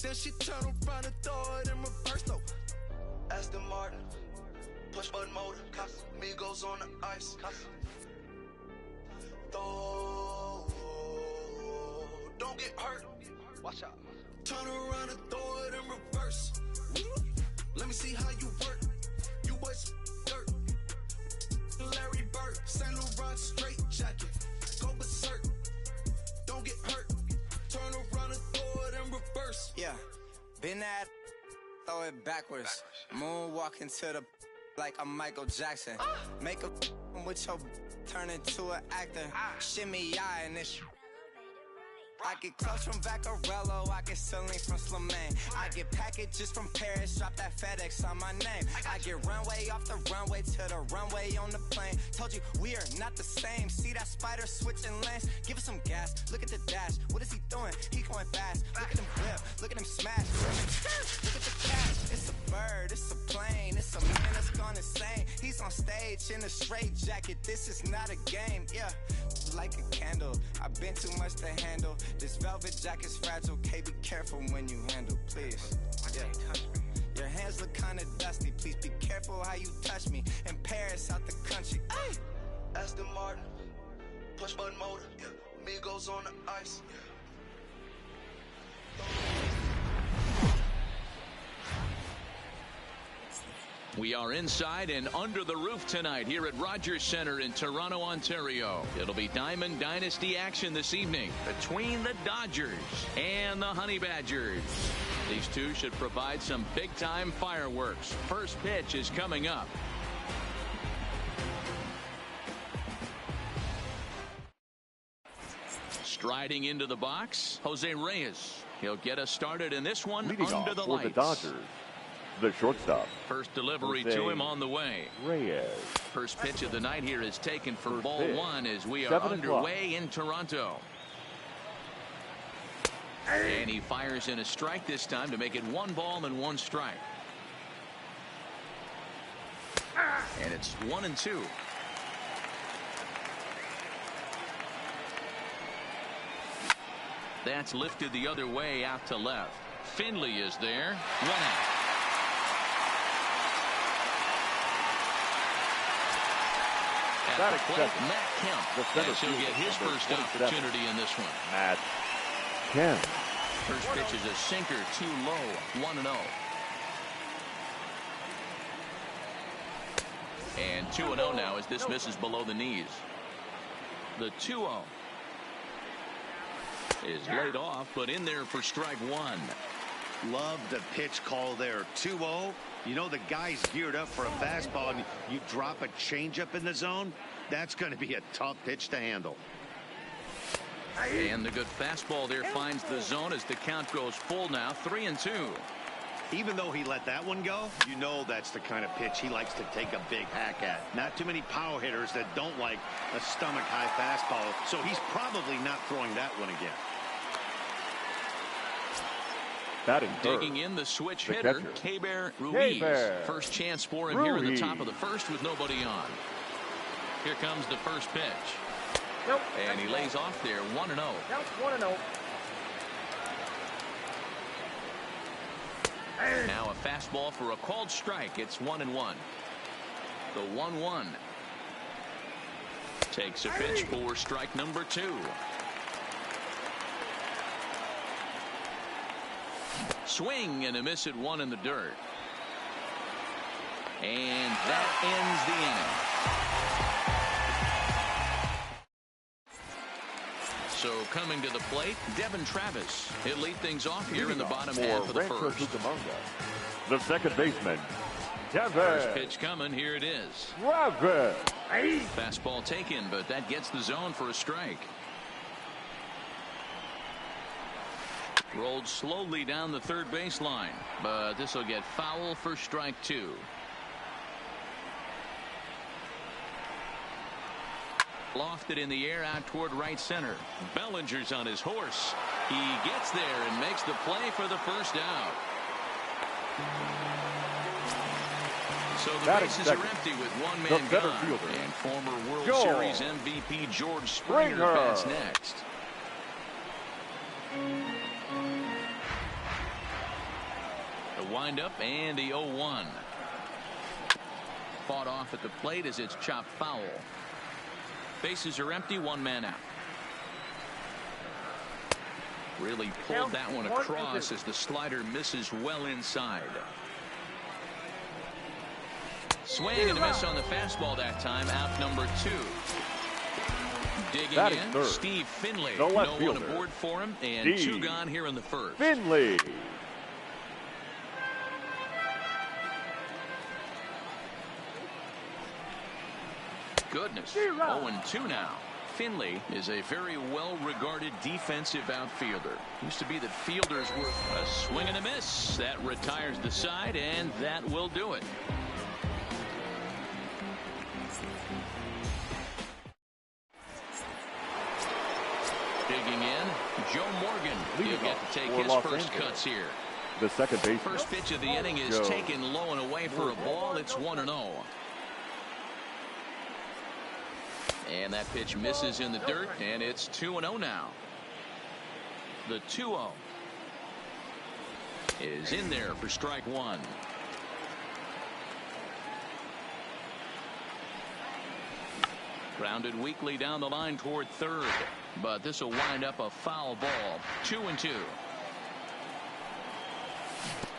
Then she turn around and throw it in reverse though. Aston Martin, push button motor, Migos on the ice. Throw, don't get hurt. Watch out. Turn around and throw it in reverse. Let me see how you work. You was dirt. Larry Bird, Saint Laurent straight jacket. Go berserk. Don't get hurt. Turn around and throw it in reverse. Yeah, been at, throw it backwards. Moonwalking to the like I'm Michael Jackson. Make a with your turn into an actor. Shimmy eye and this. I get clothes from Vaccarello, I get ceilings from Slimane. I get packages from Paris, drop that FedEx on my name. I get runway off the runway to the runway on the plane. Told you we are not the same. See that spider switching lanes? Give us some gas, look at the dash. What is he doing? He going fast. Look at him flip, look at him smash. Look at the cash. It's a bird, it's a plane, it's a man that's gone insane. He's on stage in a straight jacket. This is not a game, yeah. Like a candle, I've been too much to handle. This velvet jacket's fragile, okay, be careful when you handle, please. Yeah. Your hands look kinda dusty, please be careful how you touch me. In Paris, out the country. Ay! Aston Martin, push button motor, Migos on the ice. We are inside and under the roof tonight here at Rogers Centre in Toronto, Ontario. It'll be Diamond Dynasty action this evening between the Dodgers and the Honey Badgers. These two should provide some big-time fireworks. First pitch is coming up. Striding into the box, Jose Reyes. He'll get us started in this one. Leading under off the for lights. the Dodgers, the shortstop. First delivery Jose to him on the way. Reyes. First pitch of the night here is taken for First ball pitch, one as we are 7 underway in Toronto. And he fires in a strike this time to make it 1 ball and 1 strike. And it's 1-2. That's lifted the other way out to left. Finley is there. 1 out. At the plate, Matt Kemp. Yes, he'll get his first opportunity in this one. Matt Kemp. First pitch is a sinker, too low. 1-0. And 2-0 now as this misses below the knees. The 2-0 is laid off, but in there for strike 1. Love the pitch call there. 2-0. You know the guy's geared up for a fastball, and you drop a changeup in the zone. That's going to be a tough pitch to handle. And the good fastball there finds the zone as the count goes full now. 3-2. Even though he let that one go, you know that's the kind of pitch he likes to take a big hack at. Not too many power hitters that don't like a stomach-high fastball, so he's probably not throwing that one again. Digging in the switch hitter, Keibert Ruiz. First chance for him here in the top of the first with nobody on. Here comes the first pitch. Nope. And he lays off there. 1-0. That's 1-0. Now a fastball for a called strike. It's 1-1. The 1-1 takes a pitch for strike number 2. Swing and a miss at 1 in the dirt. And that ends the inning. So coming to the plate, Devin Travis. He'll lead things off here in the bottom half of the first. The second baseman, Devin. First pitch coming. Here it is. Travis. Fastball taken, but that gets the zone for a strike. Rolled slowly down the third baseline, but this will get foul for strike 2. Lofted in the air out toward right center. Bellinger's on his horse. He gets there and makes the play for the first out. So the bases are empty with one man gone. And former World Series MVP George Springer bats next. The windup and the 0-1. Fought off at the plate as it's chopped foul. Bases are empty, one man out. Really pulled that one across as the slider misses well inside. Swing and a miss on the fastball that time. Out number 2. Digging in, third. Steve Finley. No No fielder. one aboard for him, and Steve 2 gone here in the first. Finley. Goodness. 0-2 now. Finley is a very well-regarded defensive outfielder. Used to be that fielders were a swing and a miss. That retires the side, and that will do it. Digging in, Joe Morgan. He'll get to take his first cuts here. The second baseman. First pitch of the inning is taken low and away for a ball. It's 1-0. And that pitch misses in the dirt, and it's 2-0 now. The 2-0 is in there for strike 1. Grounded weakly down the line toward third, but this will wind up a foul ball. 2-2.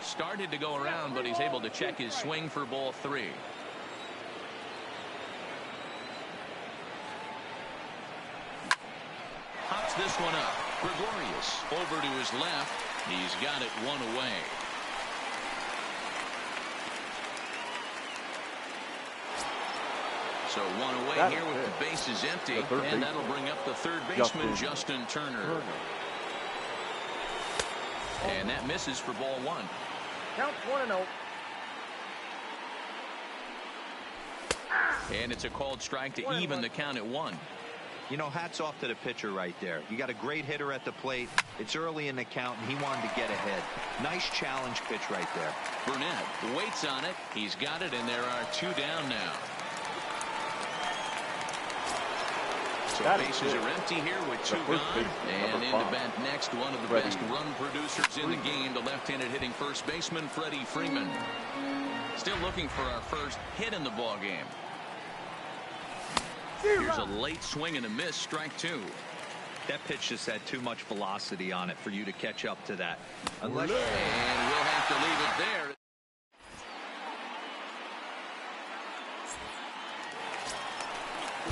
Started to go around, but he's able to check his swing for ball 3. Hops this one up. Gregorius over to his left. He's got it 1 away. So 1 away here with the bases empty, and that'll bring up the third baseman, Justin Turner. And that misses for ball 1. Count 1-0. And it's a called strike to even the count at 1. You know, hats off to the pitcher right there. You got a great hitter at the plate. It's early in the count, and he wanted to get ahead. Nice challenge pitch right there. Burnett waits on it. He's got it, and there are 2 down now. So bases are empty here with 2 gone. And in to bat next, one of the best run producers in the game, the left-handed hitting first baseman, Freddie Freeman. Still looking for our first hit in the ball game. Here's a late swing and a miss, strike 2. That pitch just had too much velocity on it for you to catch up to that. And we'll have to leave it there.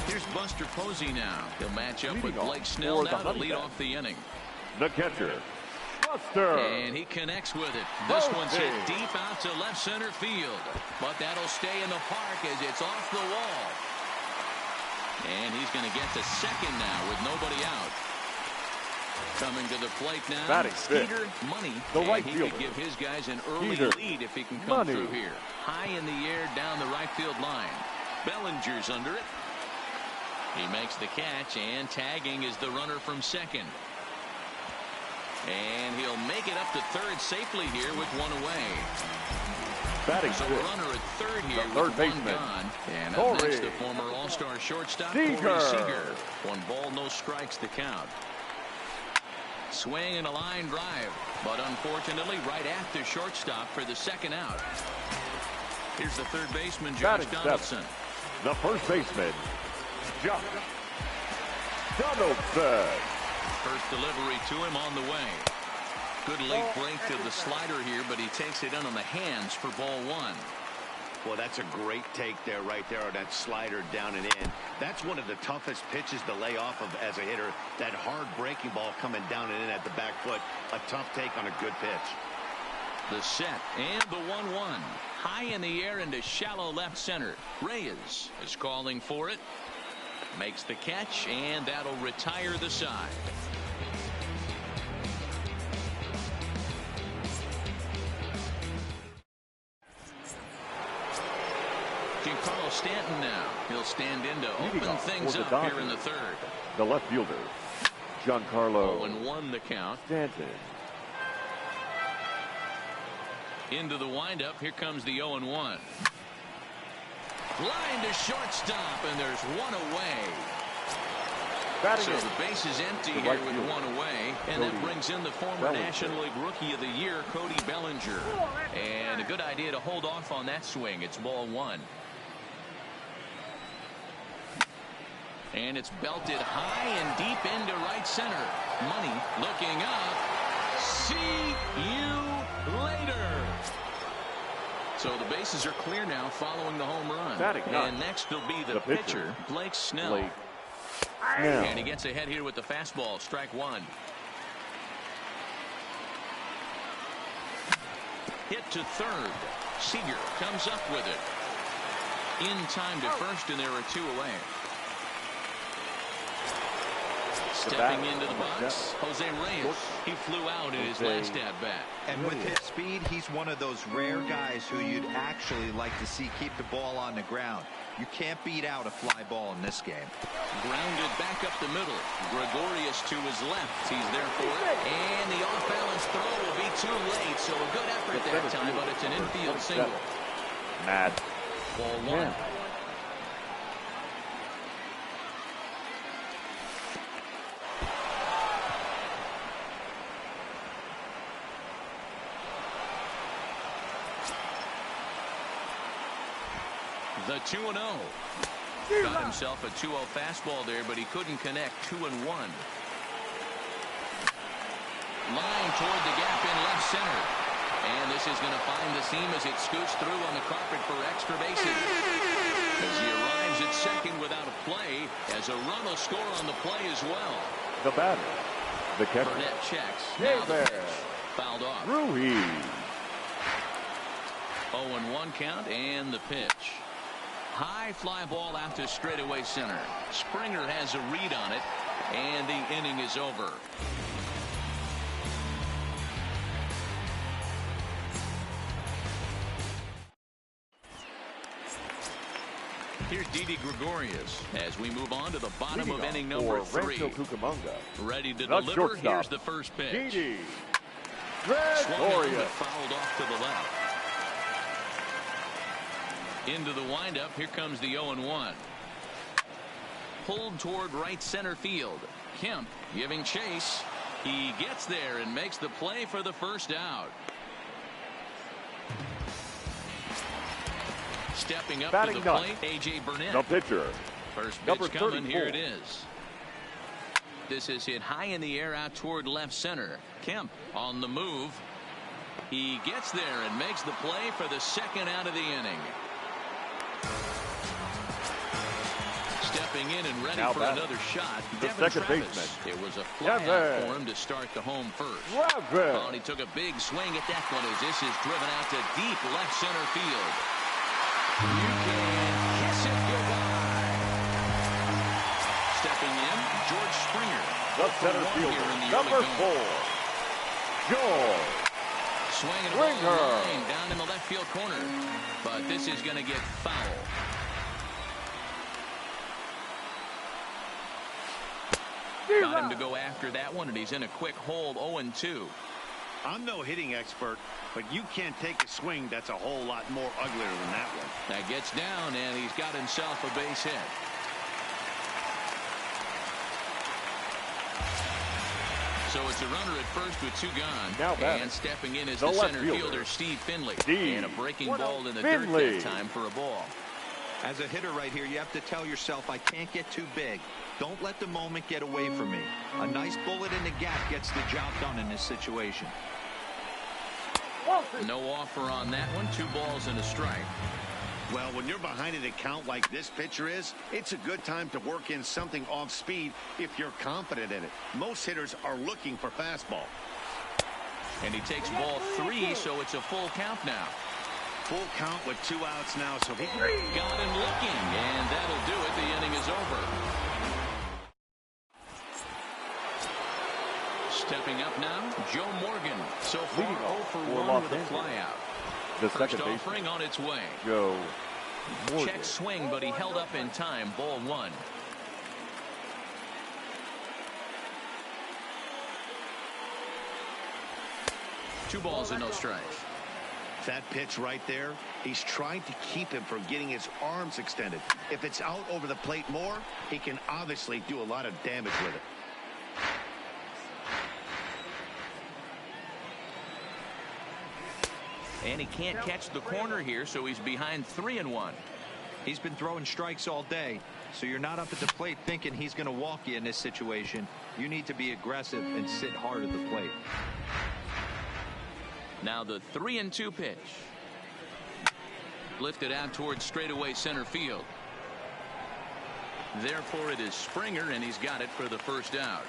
Here's Buster Posey now. He'll match up with Blake Snell now to lead off the inning. The catcher, Buster. And he connects with it. This one's hit deep out to left center field. But that'll stay in the park as it's off the wall. And he's going to get to second now with nobody out. Coming to the plate now, Skeeter Money. The right he fielder. could give his guys an early lead if he can come through here. High in the air down the right field line. Bellinger's under it. He makes the catch, and tagging is the runner from second. And he'll make it up to third safely here with 1 away. So a runner at third here with 1 gone. And up next, the former All-Star shortstop, Corey Seager. 1 ball, no strikes to count. Swing and a line drive, but unfortunately right after shortstop for the second out. Here's the third baseman, Josh Donaldson. The first baseman, Josh Donaldson. First delivery to him on the way. Good late break to the slider here, but he takes it in on the hands for ball 1. Well, that's a great take there, right there, on that slider down and in. That's one of the toughest pitches to lay off of as a hitter. That hard breaking ball coming down and in at the back foot. A tough take on a good pitch. The set and the 1-1. High in the air into shallow left center. Reyes is calling for it. Makes the catch, and that'll retire the side. Giancarlo Stanton now. He'll stand in to open things up here in the third. The left fielder, Giancarlo 0-1 the count. Stanton. Into the windup. Here comes the 0-1. Line to shortstop, and there's 1 away. So the base is empty here with 1 away, and that brings in the former National League Rookie of the Year, Cody Bellinger. good idea to hold off on that swing. It's ball one. And it's belted high and deep into right center. Money looking up. See you later. So the bases are clear now following the home run. And next will be the pitcher, Blake Snell. And he gets ahead here with the fastball. Strike one. Hit to third. Seager comes up with it. In time to first, and there are two away. Stepping into the box, Jose Reyes. He flew out in his last at-bat. And with his speed, he's one of those rare guys who you'd actually like to see keep the ball on the ground. You can't beat out a fly ball in this game. Grounded back up the middle. Gregorius to his left. He's there for it. And the off-balance throw will be too late. So a good effort that time, but it's an infield single. Matt. Ball one. The 2-0. Got himself a 2-0 fastball there, but he couldn't connect. 2-1. Line toward the gap in left center. And this is going to find the seam as it scoots through on the carpet for extra bases. As he arrives at second without a play, as a run will score on the play as well. The batter, the catcher. Burnett checks. Now the pitch. Fouled off. Ruiz. 0-1 count and the pitch. High fly ball out to straightaway center. Springer has a read on it, and the inning is over. Here's Didi Gregorius as we move on to the bottom of inning number 3. Ready to deliver. Here's the first pitch. Didi Gregorius. Fouled off to the left. Into the windup. Here comes the 0-1. Pulled toward right center field. Kemp giving chase. He gets there and makes the play for the first out. Stepping up to the plate, A.J. Burnett. The pitcher. First pitch coming. Here it is. This is hit high in the air out toward left center. Kemp on the move. He gets there and makes the play for the second out of the inning. Stepping in and ready now for another shot. The Devin second Travis. baseman. It was a fly out for him to start the home first. And he took a big swing at that one as this is driven out to deep left center field. You can kiss it goodbye. Stepping in, George Springer. The center fielder, number 4, George Swinging a ball line down in the left field corner. But this is going to get foul. Got him to go after that one, and he's in a quick hold. 0-2. I'm no hitting expert, but you can't take a swing that's a whole lot more uglier than that one. That gets down, and he's got himself a base hit. So it's a runner at first with 2 gone. And stepping in is the center fielder, Steve Finley. And a breaking ball in the dirt that time for a ball. As a hitter right here, you have to tell yourself, I can't get too big. Don't let the moment get away from me. A nice bullet in the gap gets the job done in this situation. No offer on that one. 2 balls and a strike. Well, when you're behind an account like this pitcher is, it's a good time to work in something off speed if you're confident in it. Most hitters are looking for fastball. And he takes ball 3, so it's a full count now. Full count with 2 outs now, so he got him looking, and that'll do it. The inning is over. Stepping up now, Joe Morgan. So far, 0 for 1 with a flyout. The First second offering on its way. Joe Morgan. Check swing, but he held up in time. Ball 1. Two balls and no strikes. That pitch right there, he's trying to keep him from getting his arms extended. If it's out over the plate more, he can obviously do a lot of damage with it. And he can't catch the corner here, so he's behind 3-1. He's been throwing strikes all day, so you're not up at the plate thinking he's going to walk you in this situation. You need to be aggressive and sit hard at the plate. Now the 3-2 pitch. Lifted out towards straightaway center field. Therefore, it is Springer, and he's got it for the first out.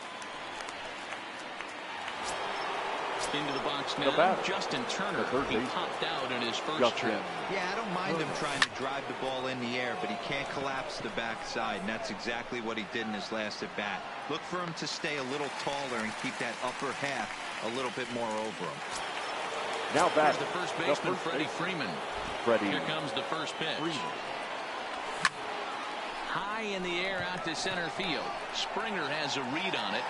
Into the box now, Justin Turner. He popped out in his first trip. Yeah, I don't mind him trying to drive the ball in the air, but he can't collapse the backside, and that's exactly what he did in his last at bat. Look for him to stay a little taller and keep that upper half a little bit more over him. Now back the first baseman, Freddie Freeman. Here comes the first pitch. High in the air out to center field. Springer has a read on it.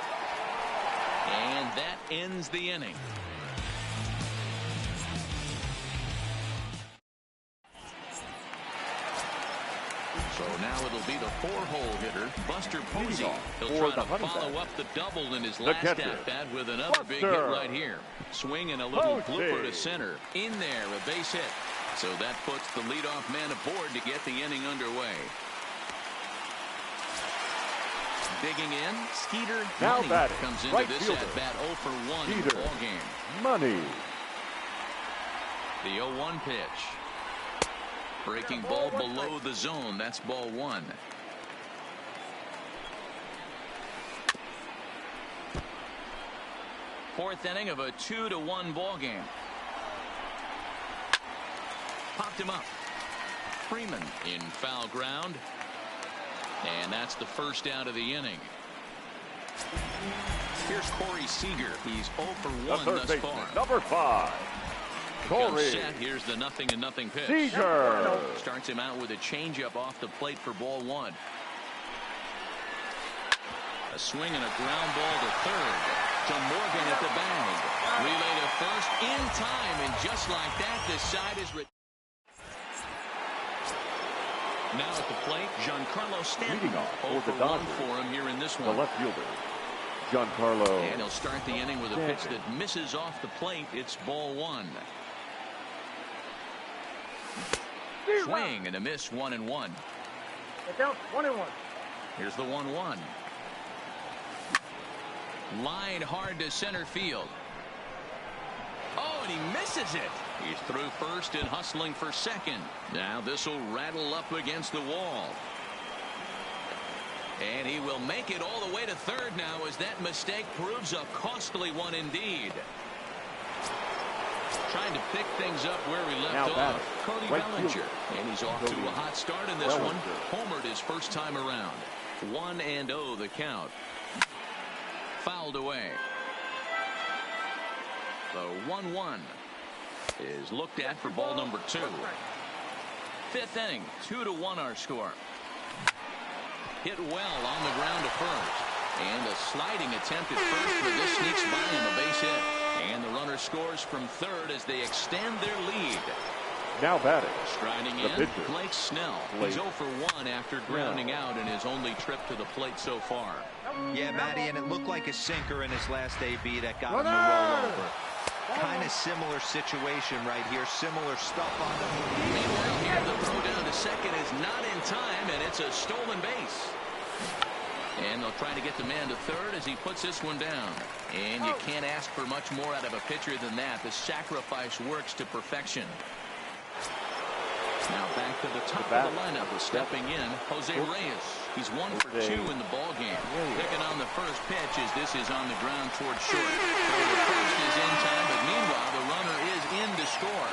And that ends the inning. So now it'll be the 4-hole hitter, Buster Posey. He'll try to follow up the double in his last at-bat with another big hit right here. Swinging a little blooper to center. In there, a base hit. So that puts the leadoff man aboard to get the inning underway. Digging in, Skeeter Money comes into this at-bat 0 for 1 in the ball game. Money. The 0-1 pitch. Breaking ball below the zone. That's ball 1. Fourth inning of a 2-1 ball game. Popped him up. Freeman in foul ground. And that's the first out of the inning. Here's Corey Seager. He's 0 for 1 thus far. Number 5. Corey. Set. Here's the 0-0 pitch. Seager. Starts him out with a changeup off the plate for ball 1. A swing and a ground ball to third. To Morgan at the bag. Relay to first in time, and just like that, the side is now at the plate, Giancarlo Stanton. 0 for 1 for him here in this one. The left fielder, Giancarlo. And he'll start the inning with a pitch that misses off the plate. It's ball 1. Swing and a miss, 1-1. It's out, 1-1. Here's the 1-1. Line hard to center field. Oh, and he misses it. He's through first and hustling for second. Now this will rattle up against the wall. And he will make it all the way to third now, as that mistake proves a costly one indeed. Trying to pick things up where he left off. Cody Bellinger. And he's off to a hot start in this one. Homered his first time around. 1-0 the count. Fouled away. The 1-1 is looked at for ball number 2. Fifth inning, 2-1 our score. Hit well on the ground to first. And a sliding attempt at first, but this sneaks by him, a base hit. And the runner scores from third as they extend their lead. Now batting. Striding in, Blake Snell. He's 0 for 1 after grounding out in his only trip to the plate so far. Yeah, Matty, and it looked like a sinker in his last AB that got him to roll over. Kind of similar situation right here. Similar stuff on the move. Meanwhile, here the throw down to second is not in time, and it's a stolen base. And they'll try to get the man to third as he puts this one down. And you can't ask for much more out of a pitcher than that. The sacrifice works to perfection. Now back to the top of the lineup. Stepping in, Jose Reyes. He's 1 for 2 in the ball game. Picking on the first pitch as this is on the ground towards short. So the first is in time, but meanwhile the runner is in to score.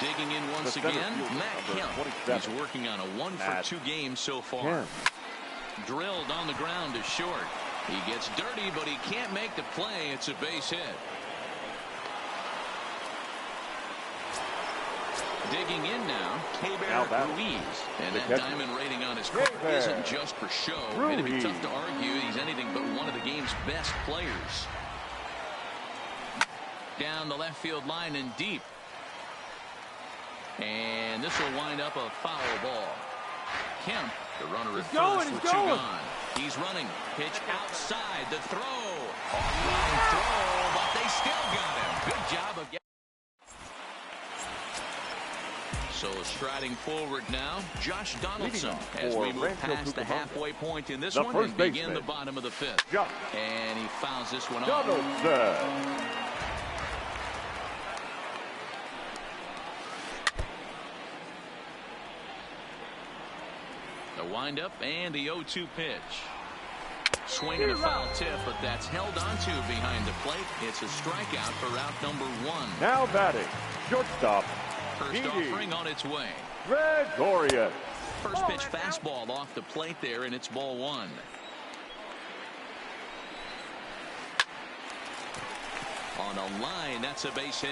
Digging in once again, Matt Kemp. He's working on a 1 for 2 game so far. Drilled on the ground to short. He gets dirty, but he can't make the play. It's a base hit. Digging in now, Keibert Ruiz. And that diamond rating on his card isn't just for show. It'd be tough to argue he's anything but one of the game's best players. Down the left field line and deep. And this will wind up a foul ball. Kemp, the runner at first with 2 gone. He's running. Pitch outside. The throw. Off-line throw, but they still got him. Good job of getting. So striding forward now, Josh Donaldson, as we move past the halfway point in this one and begin the bottom of the fifth. And he fouls this one off. The windup and the 0-2 pitch. Swing and a foul tip, but that's held onto behind the plate. It's a strikeout for out number 1. Now batting, shortstop. First offering on its way. Gregorius. First pitch fastball off the plate there, and it's ball 1. On a line, that's a base hit.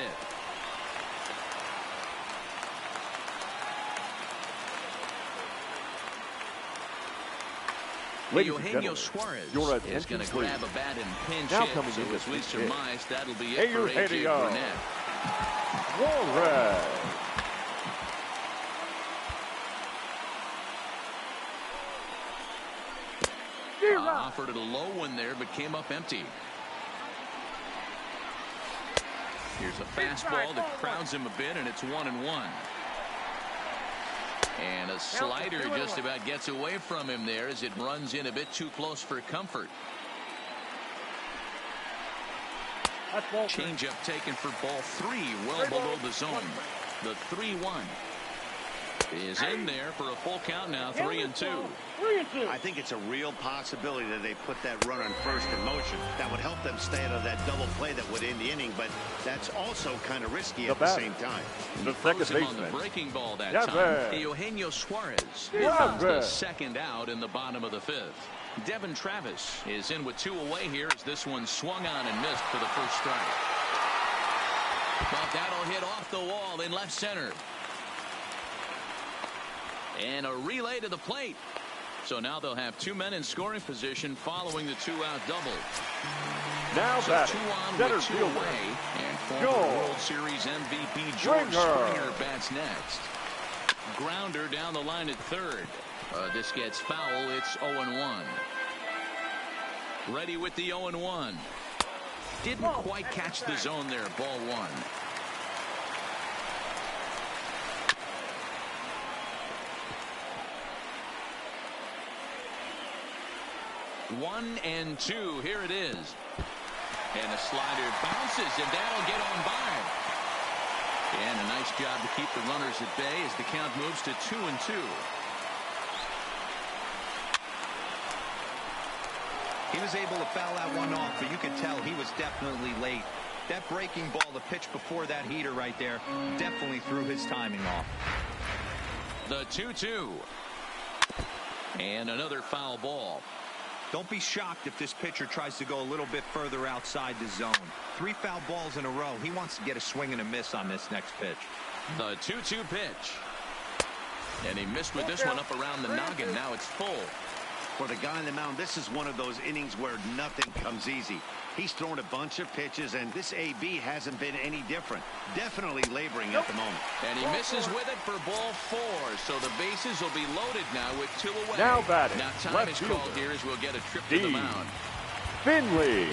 Eugenio Suarez is going to grab a bat and pinch hit. So as we surmise, that'll be it for A.J. Burnett. Suarez. Offered it a low one there, but came up empty. Here's a fastball that crowds him a bit, and it's 1-1. And a slider just about gets away from him there as it runs in a bit too close for comfort. Changeup taken for ball 3, well below the zone. The 3-1 is in there for a full count now, 3-2. I think it's a real possibility that they put that run on first in motion. That would help them stay out of that double play that would end the inning, but that's also kind of risky at the same time. The second baseman on the breaking ball that time. Eugenio Suarez finds the second out in the bottom of the fifth. Devin Travis is in with 2 away here as this one swung on and missed for the first strike. But that'll hit off the wall in left center. And a relay to the plate. So now they'll have 2 men in scoring position following the 2-out double. Now so batting, 2 on center with 2 fielder. away. And former World Series MVP George Springer bats next. Grounder down the line at third. This gets foul. It's 0-1. Ready with the 0-1. Didn't quite catch the zone there. Ball 1. 1-2. Here it is. And the slider bounces, and that'll get on by. And a nice job to keep the runners at bay as the count moves to 2-2. He was able to foul that one off, but you could tell he was definitely late. That breaking ball, the pitch before that heater right there, definitely threw his timing off. The 2-2. And another foul ball. Don't be shocked if this pitcher tries to go a little bit further outside the zone. 3 foul balls in a row. He wants to get a swing and a miss on this next pitch. The 2-2 pitch. And he missed with this one up around the noggin. Now it's full. For the guy on the mound, this is one of those innings where nothing comes easy. He's thrown a bunch of pitches, and this AB hasn't been any different. Definitely laboring at the moment. And he misses with it for ball 4. So the bases will be loaded now with 2 away. Now batting. Now time left is fielder. called here as we'll get a trip to the mound. Finley.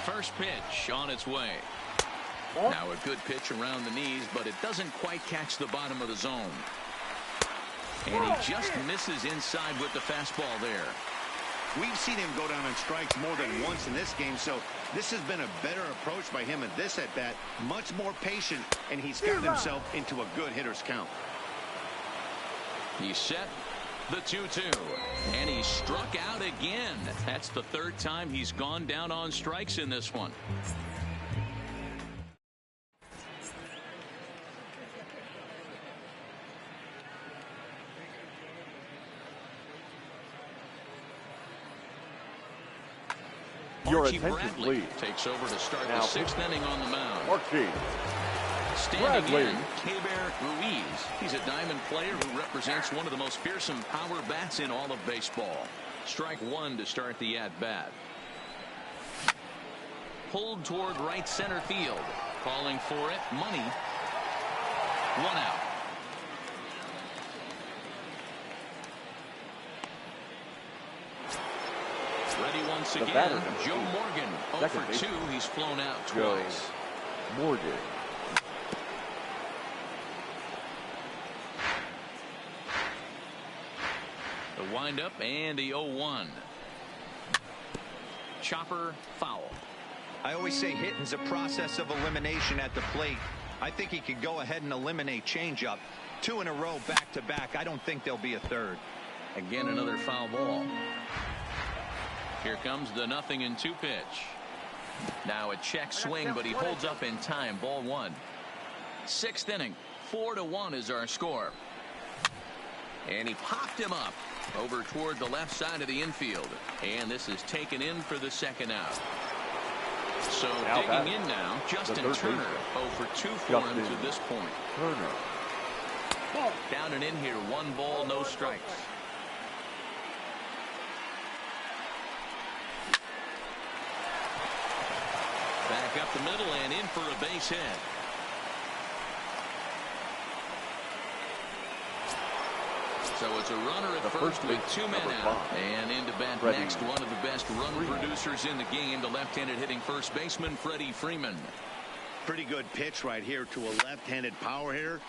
First pitch on its way. Now a good pitch around the knees, but it doesn't quite catch the bottom of the zone. And he just misses inside with the fastball there. We've seen him go down on strikes more than once in this game, so this has been a better approach by him at this at-bat. Much more patient, and he's gotten himself into a good hitter's count. He's set the 2-2, and he struck out again. That's the 3rd time he's gone down on strikes in this one. Your Archie attention, Bradley please. takes over to start Now, the 6th inning on the mound. Archie Standing Bradley. in, Keber Ruiz. He's a diamond player who represents one of the most fearsome power bats in all of baseball. Strike 1 to start the at-bat. Pulled toward right center field. Calling for it, money. 1 out. Ready once The again, batter, Joe Morgan. 0 Second for baseman. 2. He's flown out Joe twice. Morgan. The windup and the 0-1. Chopper foul. I always say hitting's a process of elimination at the plate. I think he could go ahead and eliminate changeup. 2 in a row back to back. I don't think there'll be a third. Again, another foul ball. Here comes the 0-2 pitch. Now a check swing, but he holds up in time. Ball 1. 6th inning. 4-1 is our score. And he popped him up over toward the left side of the infield. And this is taken in for the second out. So Now digging in now, Justin Turner. 0 for 2 for him to this point. Turner. Down and in here. 1 ball, no strikes. Back up the middle and in for a base hit. So it's a runner at first with 2 men out. And into bat next, one of the best run producers in the game, the left-handed hitting first baseman, Freddie Freeman. Pretty good pitch right here to a left-handed power hitter.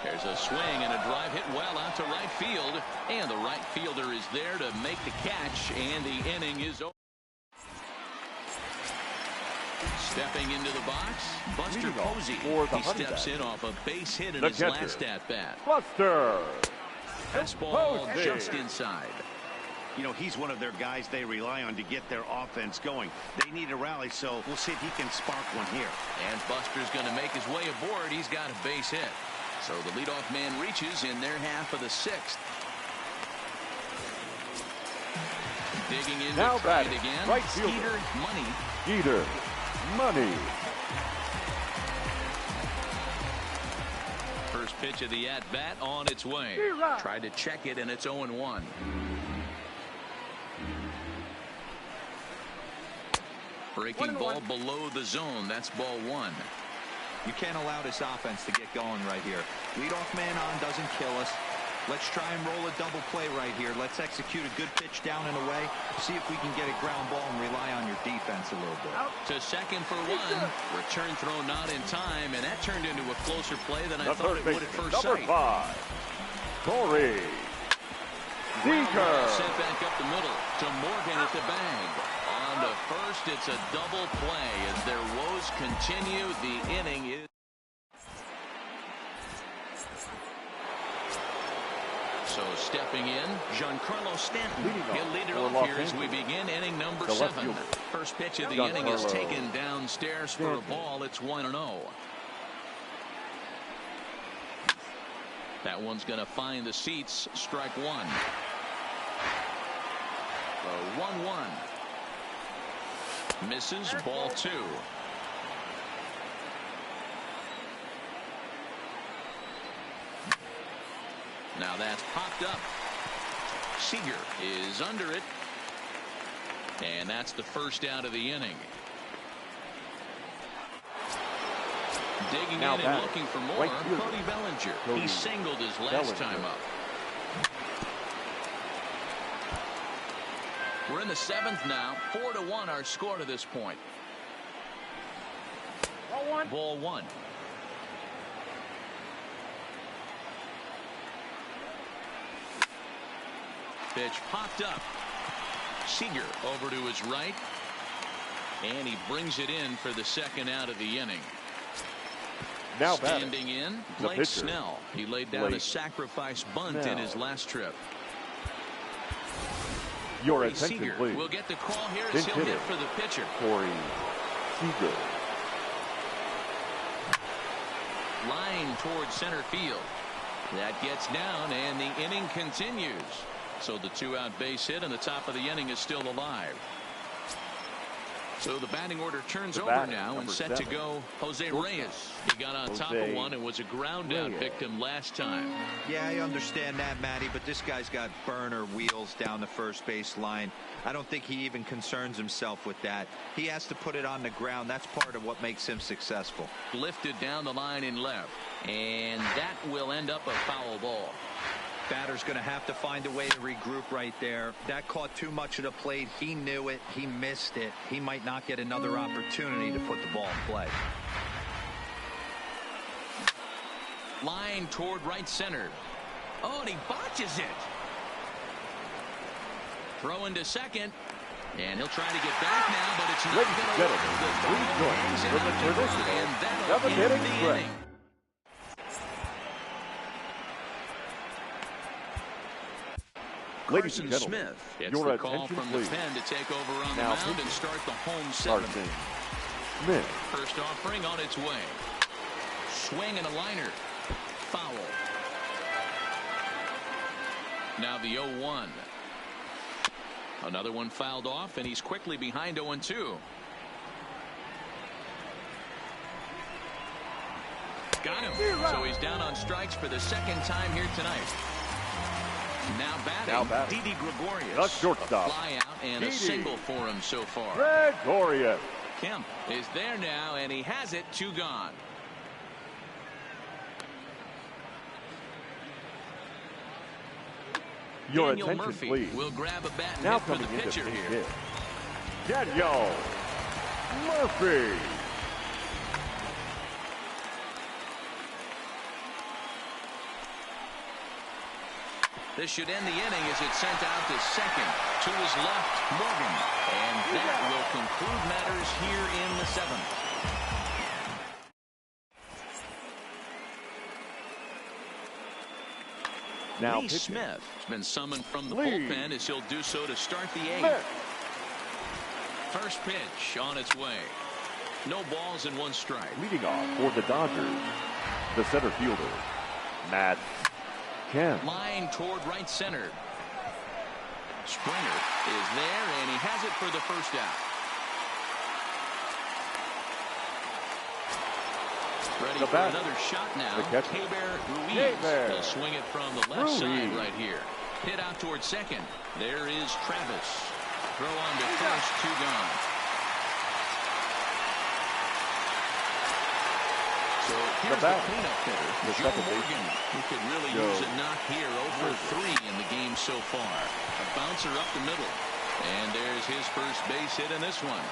There's a swing and a drive hit well out to right field. And the right fielder is there to make the catch. And the inning is over. Stepping into the box, Buster Posey. He steps in off a base hit in his last at-bat. Buster. Fastball just inside. You know, he's one of their guys they rely on to get their offense going. They need a rally, so we'll see if he can spark one here. And Buster's going to make his way aboard. He's got a base hit. So the leadoff man reaches in their half of the 6th. Digging in Now to try it batting, again. right fielder. Skeeter Money. Skeeter Money. First pitch of the at-bat on its way. Tried to check it, and it's 0-1. Breaking ball below the zone. That's ball 1. You can't allow this offense to get going right here. Leadoff man on doesn't kill us. Let's try and roll a double play right here. Let's execute a good pitch down and away. See if we can get a ground ball and rely on your defense a little bit. To second for 1. Return throw not in time, and that turned into a closer play than I thought it would at first Number sight. 5, Corey Seager. Sent back up the middle to Morgan at the bag. On to first, it's a double play as their woes continue. The inning is. So stepping in, Giancarlo Stanton. He'll lead it off here as we begin inning number 7. First pitch of the inning is taken downstairs for a ball. It's 1-0. That one's going to find the seats. Strike 1. The 1-1. Misses. Ball 2. Now that's popped up. Seager is under it. And that's the first out of the inning. Digging in and looking for more, Cody Bellinger. He singled his last time up. We're in the 7th now. 4-1 our score to this point. Ball 1. Pitch popped up. Seager over to his right. And he brings it in for the second out of the inning. Now standing in, Blake Snell. He laid down a sacrifice bunt in his last trip. Your attention, Seager please. will get the call here as he'll hit for the pitcher. Corey Seager. Line towards center field. That gets down, and the inning continues. So the 2-out base hit, and the top of the inning is still alive. So the batting order turns over now and set to go Jose Reyes. He got on top of one and was a ground out victim last time. Yeah, I understand that, Matty, but this guy's got burner wheels down the first base line. I don't think he even concerns himself with that. He has to put it on the ground. That's part of what makes him successful. Lifted down the line in left, and that will end up a foul ball. Batter's going to have to find a way to regroup right there. That caught too much of the plate. He knew it. He missed it. He might not get another opportunity to put the ball in play. Line toward right center. Oh, and he botches it. Throwing to second. And he'll try to get back now, but it's not going to work. Please join for the traditional seventh-inning stretch. Ladies and gentlemen, Smith gets your the call attention, from please. the pen to take over on Now, the mound and start the home Carson seventh. Smith. First offering on its way. Swing and a liner. Foul. Now the 0-1. Another one fouled off, and he's quickly behind 0-2. Got him. So he's down on strikes for the second time here tonight. Now batting. Didi Gregorius. The shortstop. A fly out and a single for him so far. Gregorius. Kemp is there now, and he has it. 2 gone. Your Daniel attention, Murphy please. will grab a bat and Now hit for the coming into pitcher the here. Daniel Murphy. This should end the inning as it's sent out to second. To his left, Morgan. And that will conclude matters here in the 7th. Now Lee pitching. Smith has been summoned from the Lee bullpen as he'll do so to start the 8th. Smith. First pitch on its way. No balls and 1 strike. Leading off for the Dodgers, the center fielder, Matt Kemp. Line toward right center. Springer is there, and he has it for the first out. Ready for another shot now. Keber Ruiz. He'll swing it from the left side right here. Hit out toward second. There is Travis. Throw on to first, 2 gone. So here's the cleanup hitter, Joe Morgan, who could really use a knock here. Over 3 in the game so far. A bouncer up the middle. And there's his first base hit in this one.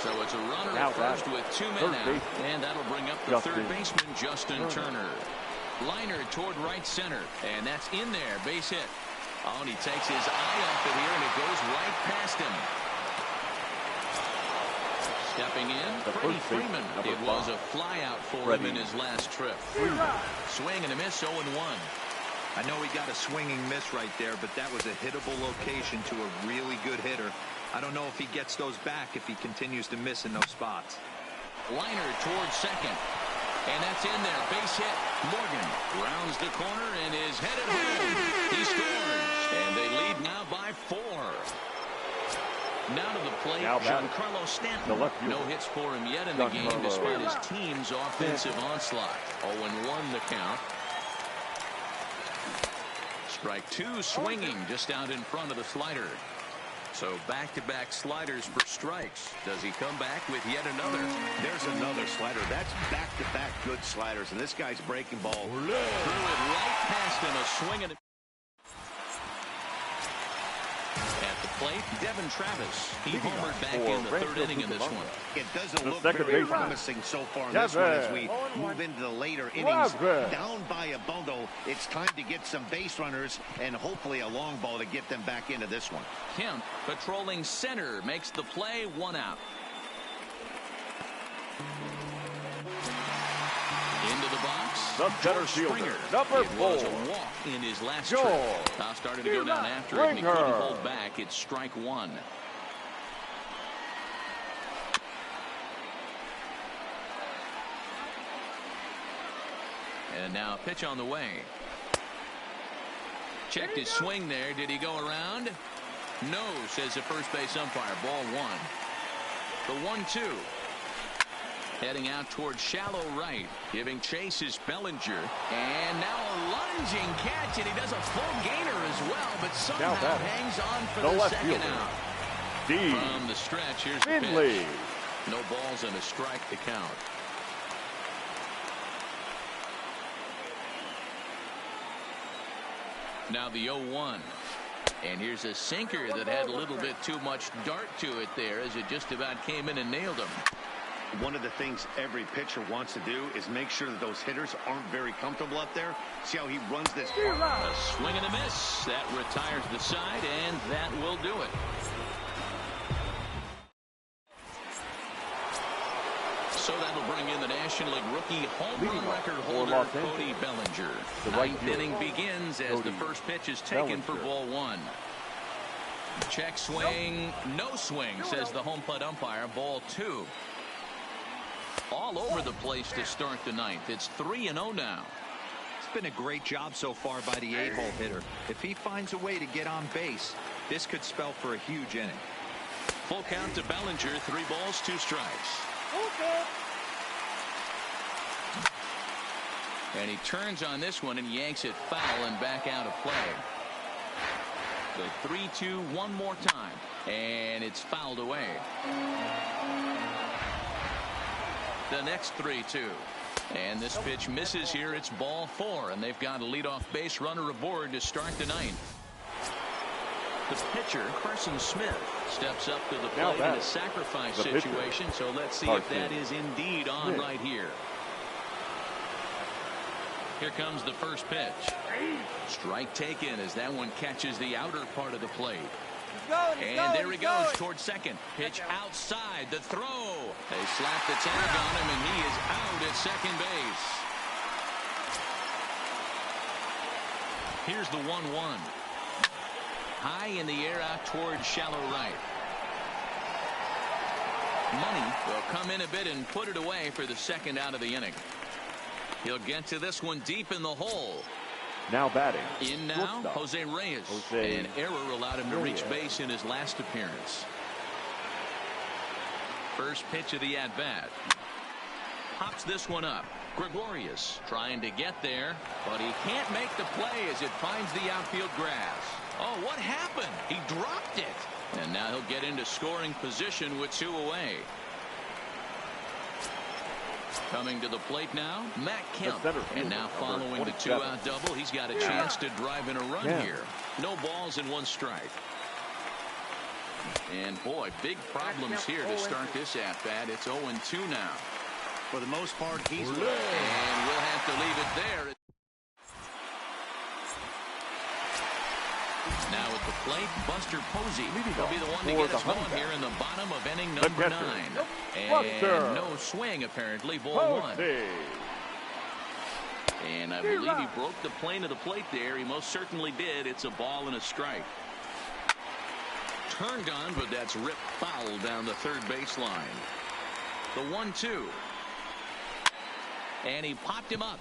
So it's a runner at first with 2 men out. And that'll bring up the third baseman, Justin Turner. Liner toward right center. And that's in there. Base hit. Oh, and he takes his eye off it here, and it goes right past him. Stepping in, Freddie Freeman. It was a fly out for him in his last trip. Swing and a miss, 0-1. I know he got a swinging miss right there, but that was a hittable location to a really good hitter. I don't know if he gets those back if he continues to miss in those spots. Liner towards second. And that's in there. Base hit. Morgan rounds the corner and is headed home. He scores. And they lead now by 4. Now to the plate, Giancarlo Stanton. No hits for him yet in the game despite his team's offensive onslaught. 0-1 the count. Strike 2 swinging just out in front of the slider. So back-to-back sliders for strikes. Does he come back with yet another? There's another slider. That's back-to-back good sliders, and this guy's breaking ball. Threw it right past him. A swing and at the plate, Devin Travis. He homered back in the 3rd inning in this one. It doesn't look very promising so far in this one as we move into the later innings. Down by a bundle, it's time to get some base runners and hopefully a long ball to get them back into this one. Kemp patrolling center makes the play, 1 out. Into the box. The center fielder, number 4. It was a walk in his last trip. Now starting to go down after it, and he couldn't hold back. It's strike 1. And now a pitch on the way. Checked his swing there. Did he go around? No, says the first base umpire. Ball 1. The 1-2. Heading out towards shallow right. Giving chase is Bellinger. And now a lunging catch, and he does a full gainer as well, but somehow hangs on for the second out. From the stretch, here's the pitch. No balls and a strike to count. Now the 0-1. And here's a sinker that had a little bit too much dart to it there as it just about came in and nailed him. One of the things every pitcher wants to do is make sure that those hitters aren't very comfortable up there. See how he runs this. A swing and a miss. That retires the side, and that will do it. So that'll bring in the National League rookie home run record holder, Cody Bellinger. The ninth inning begins as the first pitch is taken for ball one. Check swing, no swing, says the home plate umpire. Ball two. All over the place to start the ninth. It's 3-0 now. It's been a great job so far by the 8-hole hitter. If he finds a way to get on base, this could spell for a huge inning. Full count to Bellinger. 3 balls, 2 strikes. And he turns on this one and yanks it foul and back out of play. The 3-2 one more time, and it's fouled away. The next 3-2, and this pitch misses here. It's ball 4, and they've got a leadoff base runner aboard to start the ninth. The pitcher, Carson Smith, steps up to the plate in a sacrifice situation. So let's see if that is indeed on right here. Here comes the first pitch. Strike taken as that one catches the outer part of the plate. And there he goes towards second. Pitch outside. The throw. They slap the tag on him, and he is out at second base. Here's the 1-1. High in the air out towards shallow right. Money will come in a bit and put it away for the second out of the inning. He'll get to this one deep in the hole. Now batting. In now, Jose Reyes. An error allowed him to reach base in his last appearance. First pitch of the at-bat. Pops this one up. Gregorius trying to get there, but he can't make the play as it finds the outfield grass. Oh, what happened? He dropped it. And now he'll get into scoring position with 2 away. Coming to the plate now, Matt Kemp. And now following the 2-out double, he's got a chance to drive in a run here. No balls and 1 strike. And boy, big problems here to start this at-bat. It's 0-2 now. For the most part, he's and we'll have to leave it there. Now at the plate, Buster Posey will be the one to get us going here in the bottom of inning number 9. And no swing, apparently, ball 1. And I believe he broke the plane of the plate there. He most certainly did. It's a ball and a strike. Turned on, but that's ripped foul down the third baseline. The 1-2. And he popped him up.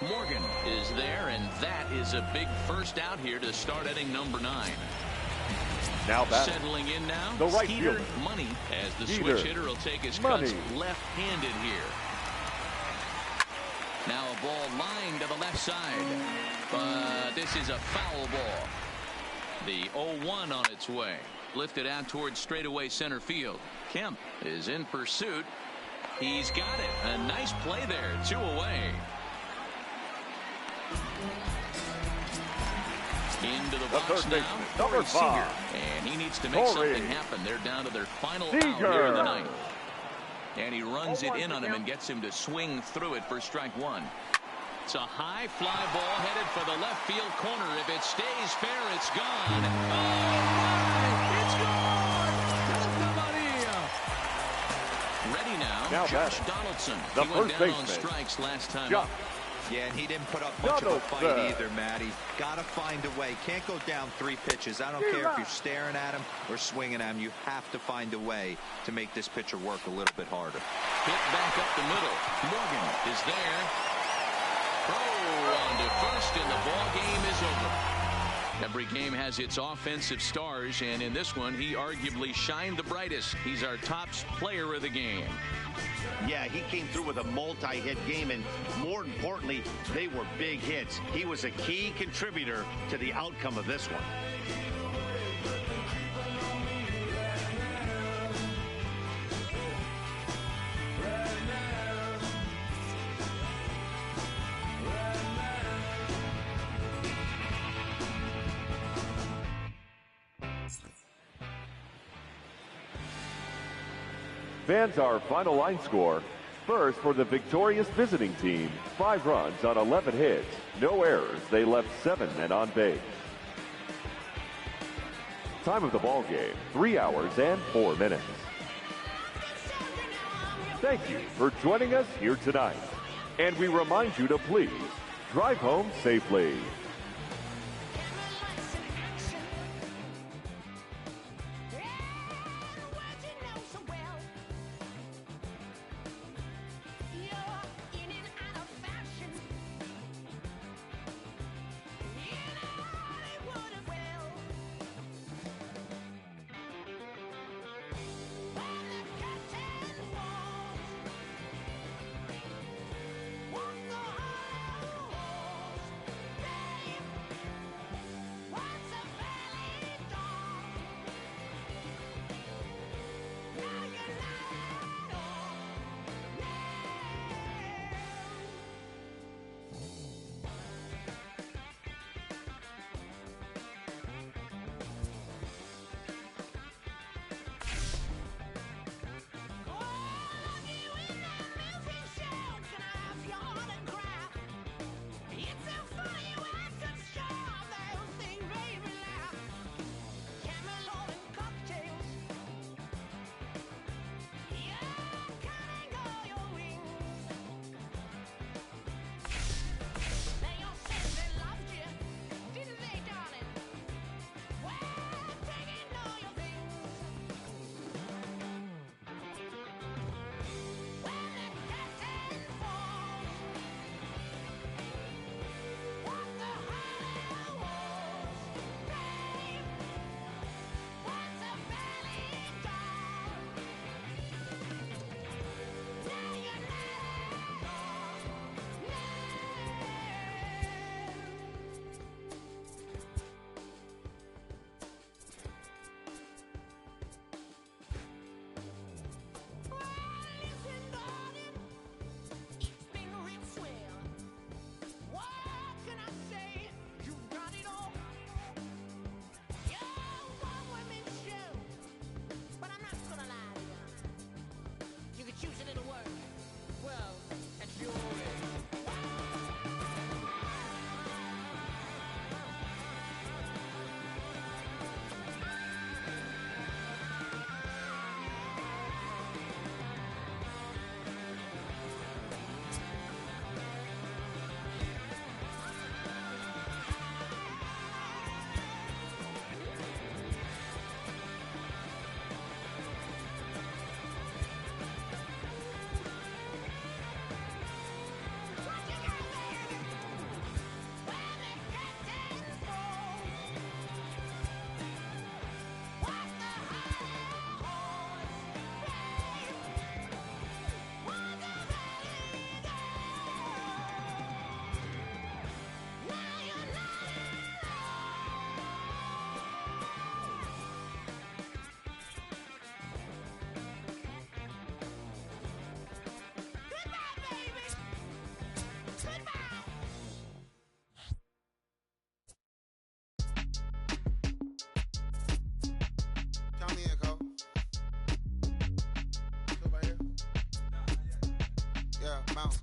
Morgan is there, and that is a big first out here to start inning number 9. Now batting. Settling in now, the right Skeeter fielder. Money, as the switch hitter will take his cuts left-handed here. Now a ball lined to the left side, but this is a foul ball. The 0-1 on its way. Lifted out towards straightaway center field. Kemp is in pursuit. He's got it. A nice play there. 2 away. Into the box now, number 5. And he needs to make something happen. They're down to their final out here in the ninth. And he runs it in on him and gets him to swing through it for strike 1. It's a high fly ball headed for the left field corner. If it stays fair, it's gone. Oh, it's gone! Ready now Josh Donaldson. He went down on strikes last time up. Yeah, and he didn't put up much of a fight either, Matty. Got to find a way. Can't go down 3 pitches. I don't care if you're staring at him or swinging at him. You have to find a way to make this pitcher work a little bit harder. Hit back up the middle. Morgan is there. Throw on to first, and the ball game is over. Every game has its offensive stars, and in this one, he arguably shined the brightest. He's our top player of the game. Yeah, he came through with a multi-hit game, and more importantly, they were big hits. He was a key contributor to the outcome of this one. Fans, our final line score. First, for the victorious visiting team, 5 runs on 11 hits. No errors. They left 7 men on base. Time of the ball game, 3 hours and 4 minutes. Thank you for joining us here tonight. And we remind you to please drive home safely.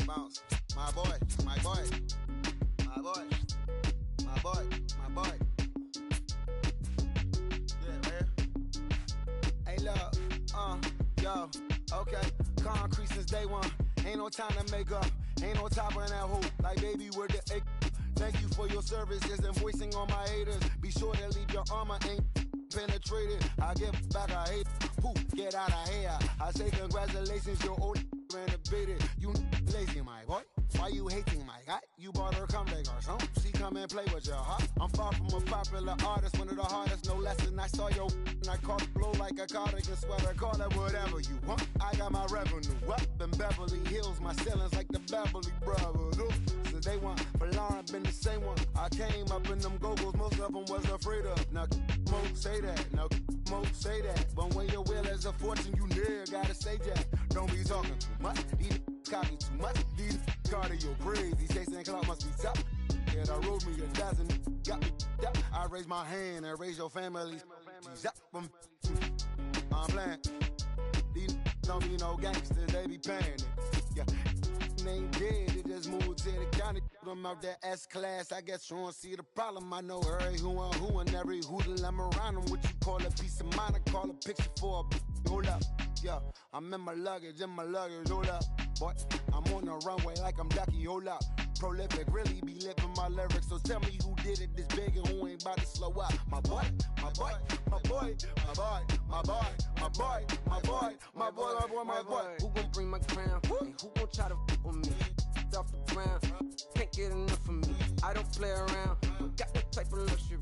Bounce. My boy. My boy. Yeah, man. Hey, look. Yo. Okay. Concrete since day one. Ain't no time to make up. Ain't no top on that hoop. Like, baby, we're the egg. Thank you for your services and voicing on my haters. Be sure to leave your armor ain't penetrated. I give back, I hate. Poof, get out of here. I say congratulations, your old renovated. You lazy, my boy. Why you hating, my guy? You bought her come back or something. She come and play with your heart. I'm far from a popular artist, one of the hardest, no less than I saw your and I caught blow like a cardigan sweater. Call it whatever you want. I got my revenue up in Beverly Hills. My ceilings like the Beverly Brothers. So they want for Lauren, been the same one. I came up in them go-go's, most of them was afraid of. Now, Mo say that. Now, Mo say that. But when your will is a fortune, you never gotta say that. Don't be talking too much. These copy too much. These cardio crazy. Chasing clout must be tough. Yeah, I wrote me a dozen. Got me up. I raise my hand and raise your family. I'm playing. These don't be no gangsters, they be paying it. Yeah, they ain't dead, they just moved to the county. Them out there S-class, I guess you don't see the problem. I know every who and every hoodle I'm around them. What you call a piece of mind, I call a picture for a hold up. Yeah, I'm in my luggage, hold up. Boy, I'm on the runway like I'm Ducky, hold up. Prolific, really be living my lyrics. So tell me who did it this big and who ain't about to slow up. My boy, my boy, my boy, my boy, my boy, my boy, my boy, my boy, my boy, my boy. Who gon' bring my crown? And who gon' try to f with me? Off the ground, can't get enough of me. I don't play around, got that type of luxury.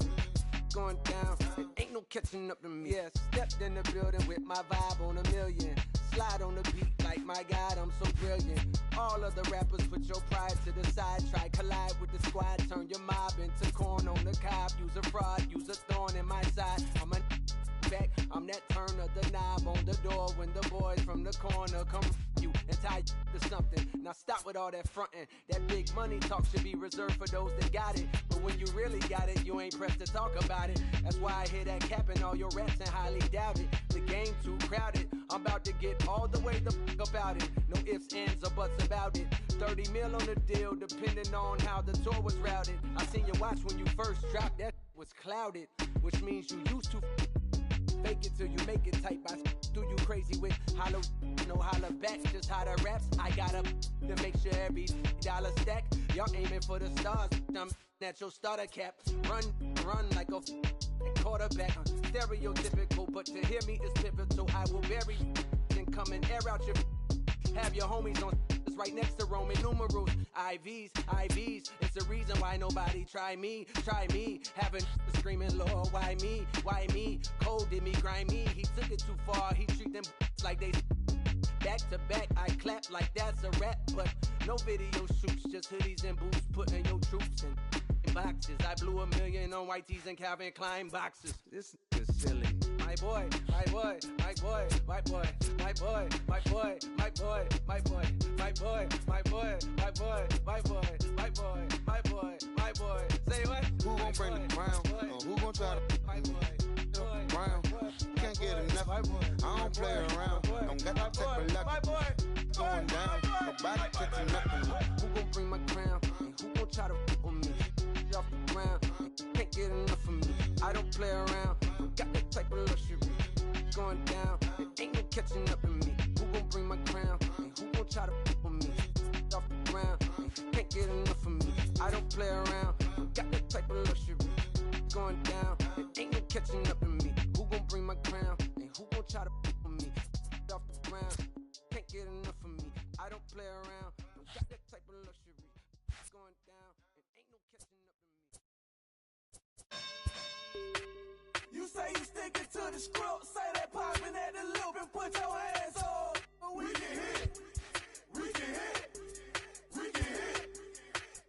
Going down, it ain't no catching up to me. Yeah, stepped in the building with my vibe on a million. Slide on the beat like my God, I'm so brilliant. All of the rappers put your pride to the side. Try collide with the squad, turn your mob into corn on the cob. Use a fraud, use a thorn in my side. I'm a back, I'm that turn of the knob on the door when the boys from the corner come you and tie you to something. Now stop with all that frontin'. That big money talk should be reserved for those that got it. But when you really got it, you ain't pressed to talk about it. That's why I hear that capping all your raps and highly doubt it. The game too crowded. I'm about to get all the way the fuck about it. No ifs, ands, or buts about it. 30 mil on the deal, depending on how the tour was routed. I seen your watch when you first dropped, that was clouded, which means you used to fake it till you make it type. I do you crazy with hollow, no holler back, just how the raps. I got up to make sure every dollar stack. Y'all aiming for the stars, I'm at your starter cap. Run like a quarterback. Stereotypical, but to hear me is pivotal. I will bury and come and air out your. Have your homies on right next to Roman numerals. IVs, it's the reason why nobody try me. Having screaming, Lord, why me? Cold did me, grimy. He took it too far, he treat them like they back to back. I clap like that's a rap, but no video shoots, just hoodies and boots, putting your troops in boxes. I blew $1 million on white tees and Calvin Klein boxes. This is silly. My boy, my boy, my boy, my boy, my boy, my boy, my boy, my boy, my boy, my boy, my boy, my boy, my boy, my boy, my boy. Say what? Who gon' bring the crown? Who gon' try to my boy, round? Can't get enough. I don't play around. Don't got that type of luck. Going down. Nobody catching nothing. Who gon' bring my crown? And who gon' try to f with me? Off the ground, can't get enough of me. I don't play around. Got that type of luxury. Going down, it ain't no catching up to me. Who gon' bring my crown? And who gon' try to f with me? Off the ground, can't get enough of me. I don't play around. Got that type of luxury. Going down, it ain't no catching up to me. Who gon' bring my crown? And who gon' try to f with me? Off the ground, can't get enough of me. I don't play around. Got that type of luxury. Going down, it ain't no catching up to me. You say you sticking to the script, say that poppin' at the loop and put your hands up. We can hit, we can hit, we can hit,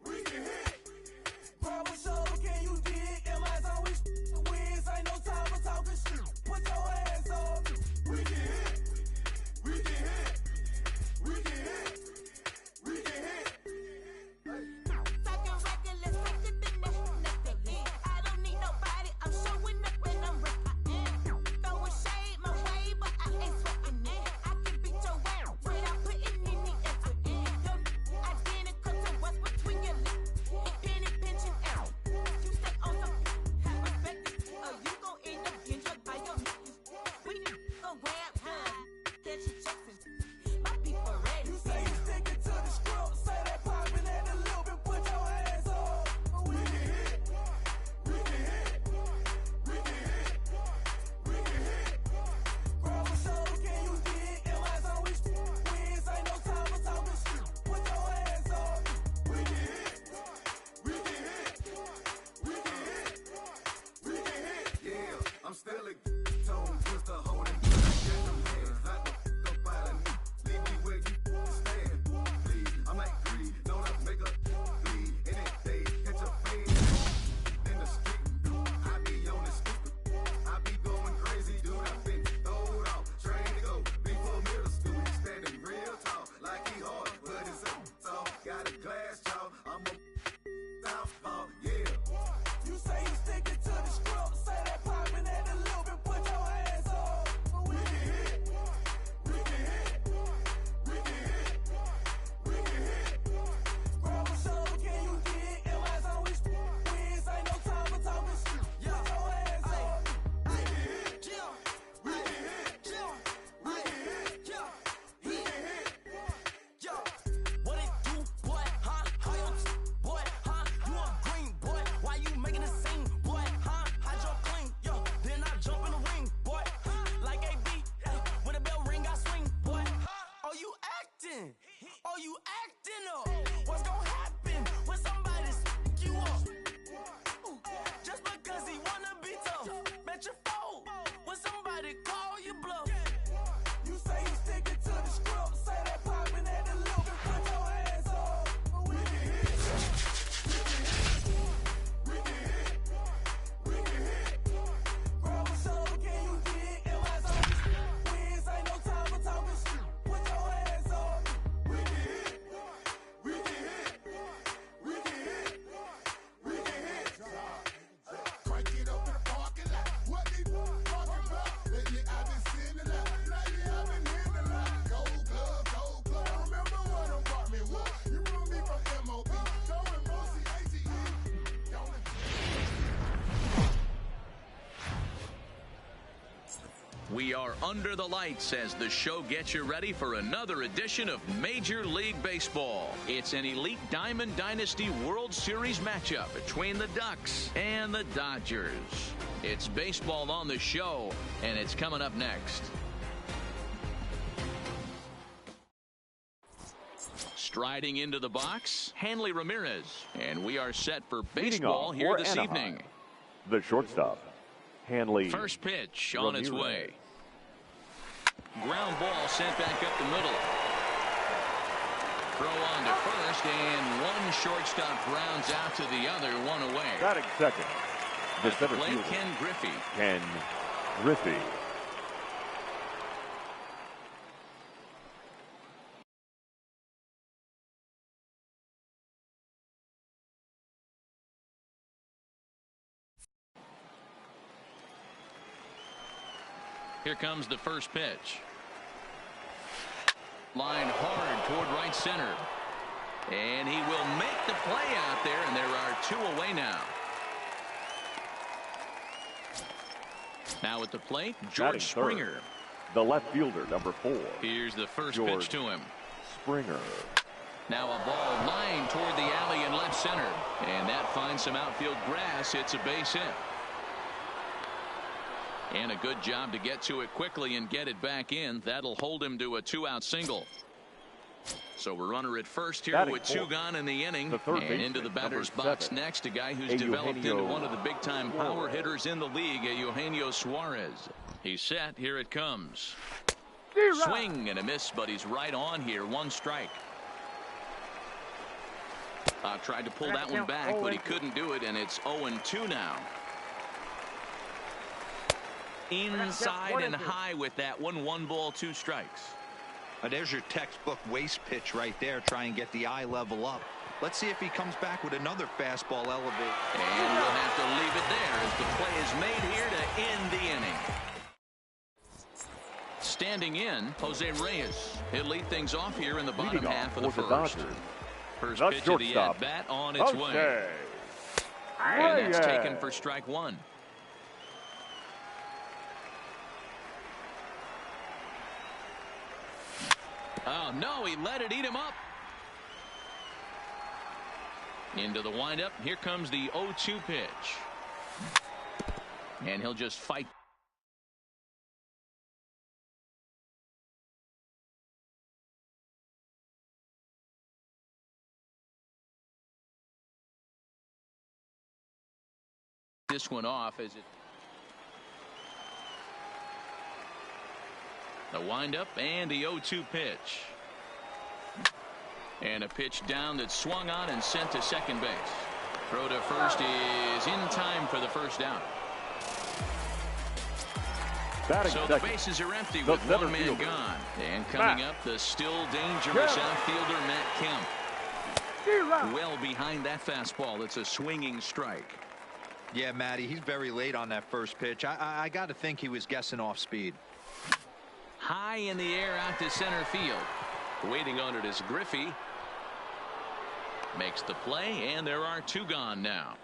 we can hit. Grab a shoulder, can you dig? M.I.'s always wins, ain't no time for talking shit. Put your hands up. We can hit, we can hit, we can hit, we can hit. Talking reckless, I should have never nothing in. I don't need nobody, I'm showing up and I'm reppin'. Throwing shade my way, but I ain't sweating it. We are under the lights as the show gets you ready for another edition of Major League Baseball. It's an elite Diamond Dynasty World Series matchup between the Ducks and the Dodgers. It's baseball on the show, and it's coming up next. Striding into the box, Hanley Ramirez, and we are set for baseball here this evening. The shortstop, Hanley. First pitch on its way. Ground ball sent back up the middle. Throw on to first, and one shortstop rounds out to the other, one away. Batting second, the center fielder, fielder, Ken Griffey. Ken Griffey. Here comes the first pitch. Line hard toward right center. And he will make the play out there, and there are two away now. Now at the plate, George Springer. The left fielder, number 4. Here's the first pitch to him. Springer. Now a ball lined toward the alley in left center. And that finds some outfield grass. It's a base hit. And a good job to get to it quickly and get it back in. That'll hold him to a 2-out single. So we're runner at first here with 2 gone in the inning. And into the batter's box next, a guy who's developed into one of the big-time power hitters in the league, Eugenio Suarez. He's set. Here it comes. Swing and a miss, but he's right on here. 1 strike. Tried to pull that one back, but he couldn't do it, and it's 0-2 now. Inside and high with that one. 1 ball, 2 strikes. There's your textbook waste pitch right there. Try and get the eye level up. Let's see if he comes back with another fastball elevate. And we'll have to leave it there as the play is made here to end the inning. Standing in, Jose Reyes. He'll lead things off here in the bottom half of the first. First pitch of the at-bat on its way. And that's taken for strike 1. Oh, no, he let it eat him up. Into the windup. Here comes the 0-2 pitch. And he'll just fight. This one off as it. The windup and the 0-2 pitch. And a pitch down that's swung on and sent to second base. Throw to first is in time for the first out. So the bases are empty with 1 man gone. And coming up, the still dangerous outfielder Matt Kemp. Well behind that fastball. It's a swinging strike. Yeah, Matty, he's very late on that first pitch. I got to think he was guessing off speed. High in the air out to center field. Waiting on it is Griffey. Makes the play, and there are 2 gone now.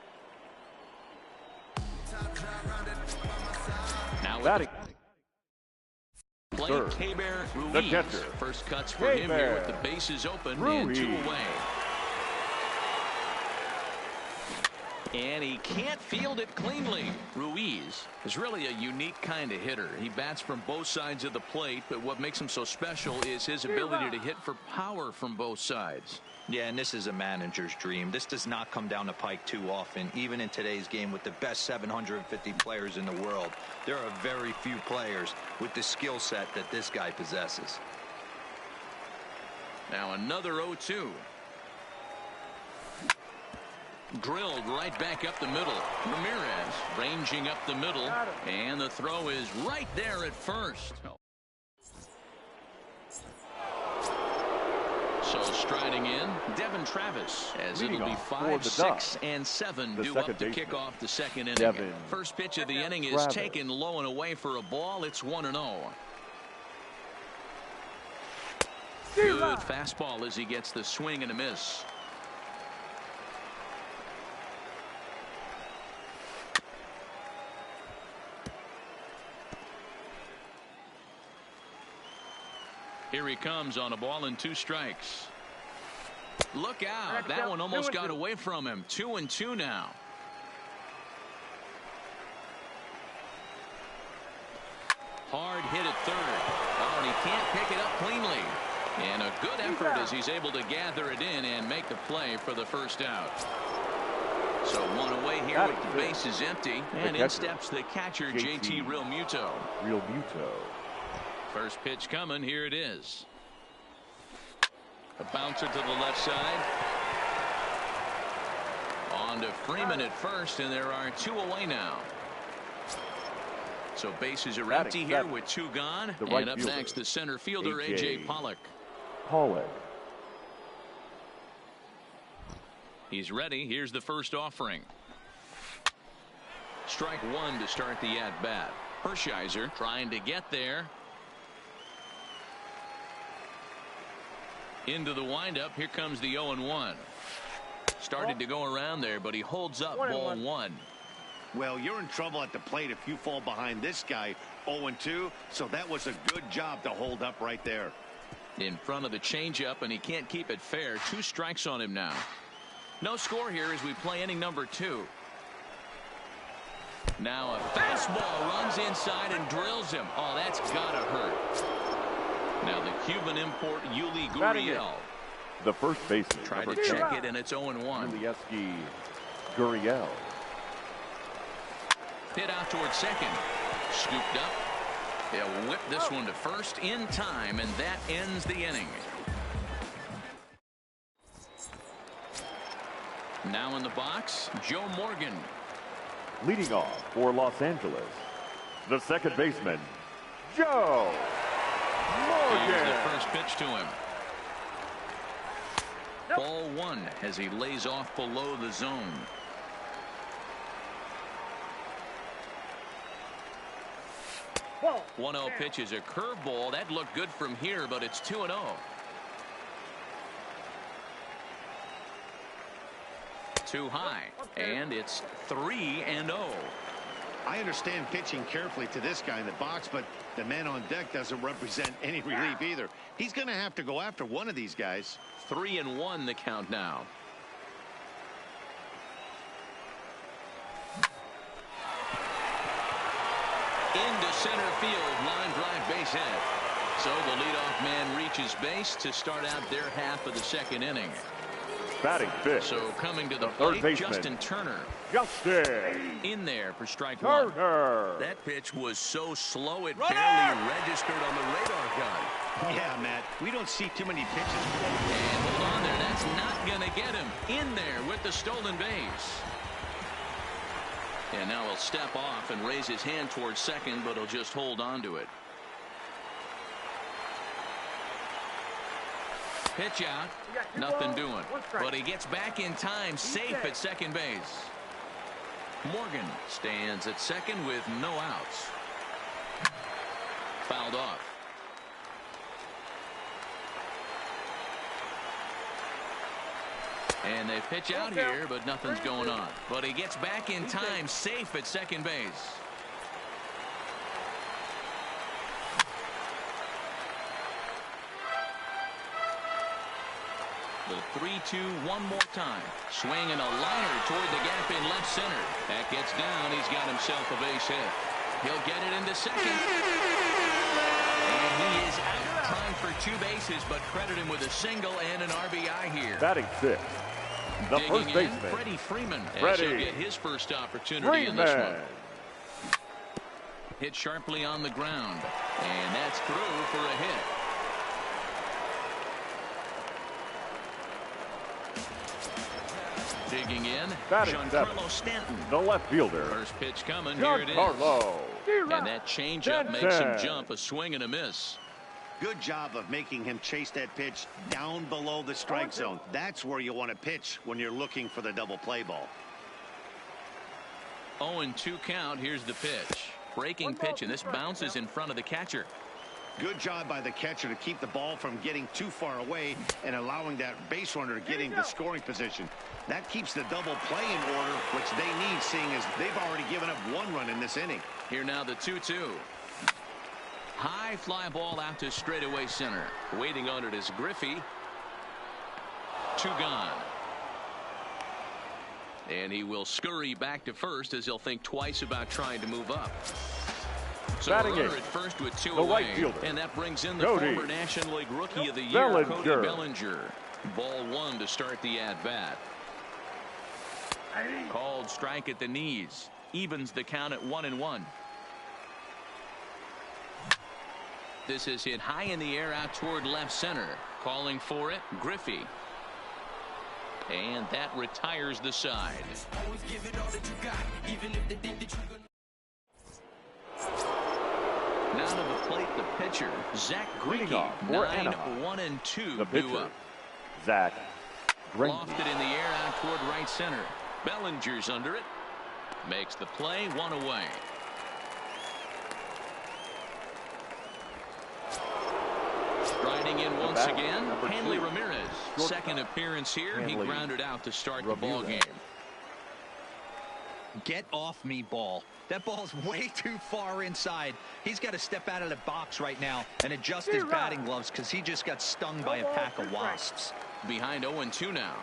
Now batting. Play Keber Ruiz. First cuts for him here with the bases open and 2 away. And he can't field it cleanly. Ruiz is really a unique kind of hitter. He bats from both sides of the plate, but what makes him so special is his ability to hit for power from both sides. Yeah, and this is a manager's dream. This does not come down the pike too often, even in today's game with the best 750 players in the world. There are very few players with the skill set that this guy possesses. Now another 0-2. Drilled right back up the middle. Ramirez ranging up the middle, and the throw is right there at first. So striding in, Devin Travis, as it'll be 5, 6, and 7 due up to kick off the second inning. First pitch of the inning is taken low and away for a ball. It's 1-0. Good fastball as he gets the swing and a miss. Here he comes on a ball and 2 strikes. Look out. That one almost got away from him. 2-2 now. Hard hit at third. Oh, and he can't pick it up cleanly. And a good effort as he's able to gather it in and make the play for the first out. So 1 away here with the bases empty. And in steps the catcher, JT Realmuto. First pitch coming. Here it is. A bouncer to the left side. On to Freeman at first, and there are 2 away now. So bases are empty here with 2 gone. And up next, the center fielder, A.J. Pollock. He's ready. Here's the first offering. Strike 1 to start the at-bat. Hershiser trying to get there. Into the windup. Here comes the 0-1. Started to go around there, but he holds up. Ball 1. Well, you're in trouble at the plate if you fall behind this guy 0-2. So that was a good job to hold up right there. In front of the changeup, and he can't keep it fair. 2 strikes on him now. No score here as we play inning number 2. Now a fastball runs inside and drills him. Oh, that's gotta hurt. Now the Cuban import Yuli Gurriel. The first baseman. Tried to check it, and it's 0-1. Yuli Gurriel. Hit out towards second. Scooped up. He'll whip this one to first in time, and that ends the inning. Now in the box, Joe Morgan. Leading off for Los Angeles, the second baseman, Joe Morgan. Here's the first pitch to him. Ball 1 as he lays off below the zone. Ball. 1-0 pitch is a curveball. That looked good from here, but it's 2-0. Too high, and it's 3-0. I understand pitching carefully to this guy in the box, but the man on deck doesn't represent any relief either. He's going to have to go after one of these guys. 3-1 the count now. Into center field, line drive, base hit. So the leadoff man reaches base to start out their half of the second inning. Batting fifth. So coming to the third plate, baseman, Justin Turner. In there for strike Turner. 1. That pitch was so slow it barely registered on the radar gun. Yeah, Matt, we don't see too many pitches. And hold on there, that's not going to get him. In there with the stolen base. And now he'll step off and raise his hand towards second, but he'll just hold on to it. Pitch out, nothing doing, but he gets back in time, safe at second base. Morgan stands at second with no outs. Fouled off. And they pitch out here, but nothing's going on. But he gets back in time, safe at second base. The 3-2 one more time. Swinging a liner toward the gap in left center. That gets down. He's got himself a base hit. He'll get it into second. And he is out. Time for 2 bases, but credit him with a single and an RBI here. Batting sixth, the first baseman, Freddie Freeman. As he'll get his first opportunity in this one. Hit sharply on the ground. And that's through for a hit. Digging in, Giancarlo Stanton. The left fielder. First pitch coming. Here it is. And that changeup makes him jump, a swing and a miss. Good job of making him chase that pitch down below the strike zone. That's where you want to pitch when you're looking for the double play ball. 0-2 count. Here's the pitch. Breaking pitch, and this bounces in front of the catcher. Good job by the catcher to keep the ball from getting too far away and allowing that base runner to get into scoring position. That keeps the double play in order, which they need, seeing as they've already given up 1 run in this inning. Here now the 2-2. High fly ball out to straightaway center. Waiting on it is Griffey. 2 gone. And he will scurry back to first as he'll think twice about trying to move up. So a runner at first with 2 away. And that brings in the former National League Rookie of the Year, Cody Bellinger. Ball 1 to start the at-bat. Called strike at the knees. Evens the count at 1-1. This is hit high in the air out toward left center. Calling for it, Griffey. And that retires the side. Now to the plate, the pitcher, Zach Greinke. 9-1-2 due up. Zach Greinke. Lofted in the air out toward right center. Bellinger's under it. Makes the play, 1 away. Striding in once again, Hanley Ramirez. Second appearance here. He grounded out to start the ball game. Get off me, ball. That ball's way too far inside. He's got to step out of the box right now and adjust his batting gloves because he just got stung by a pack of wasps. Behind 0-2 now.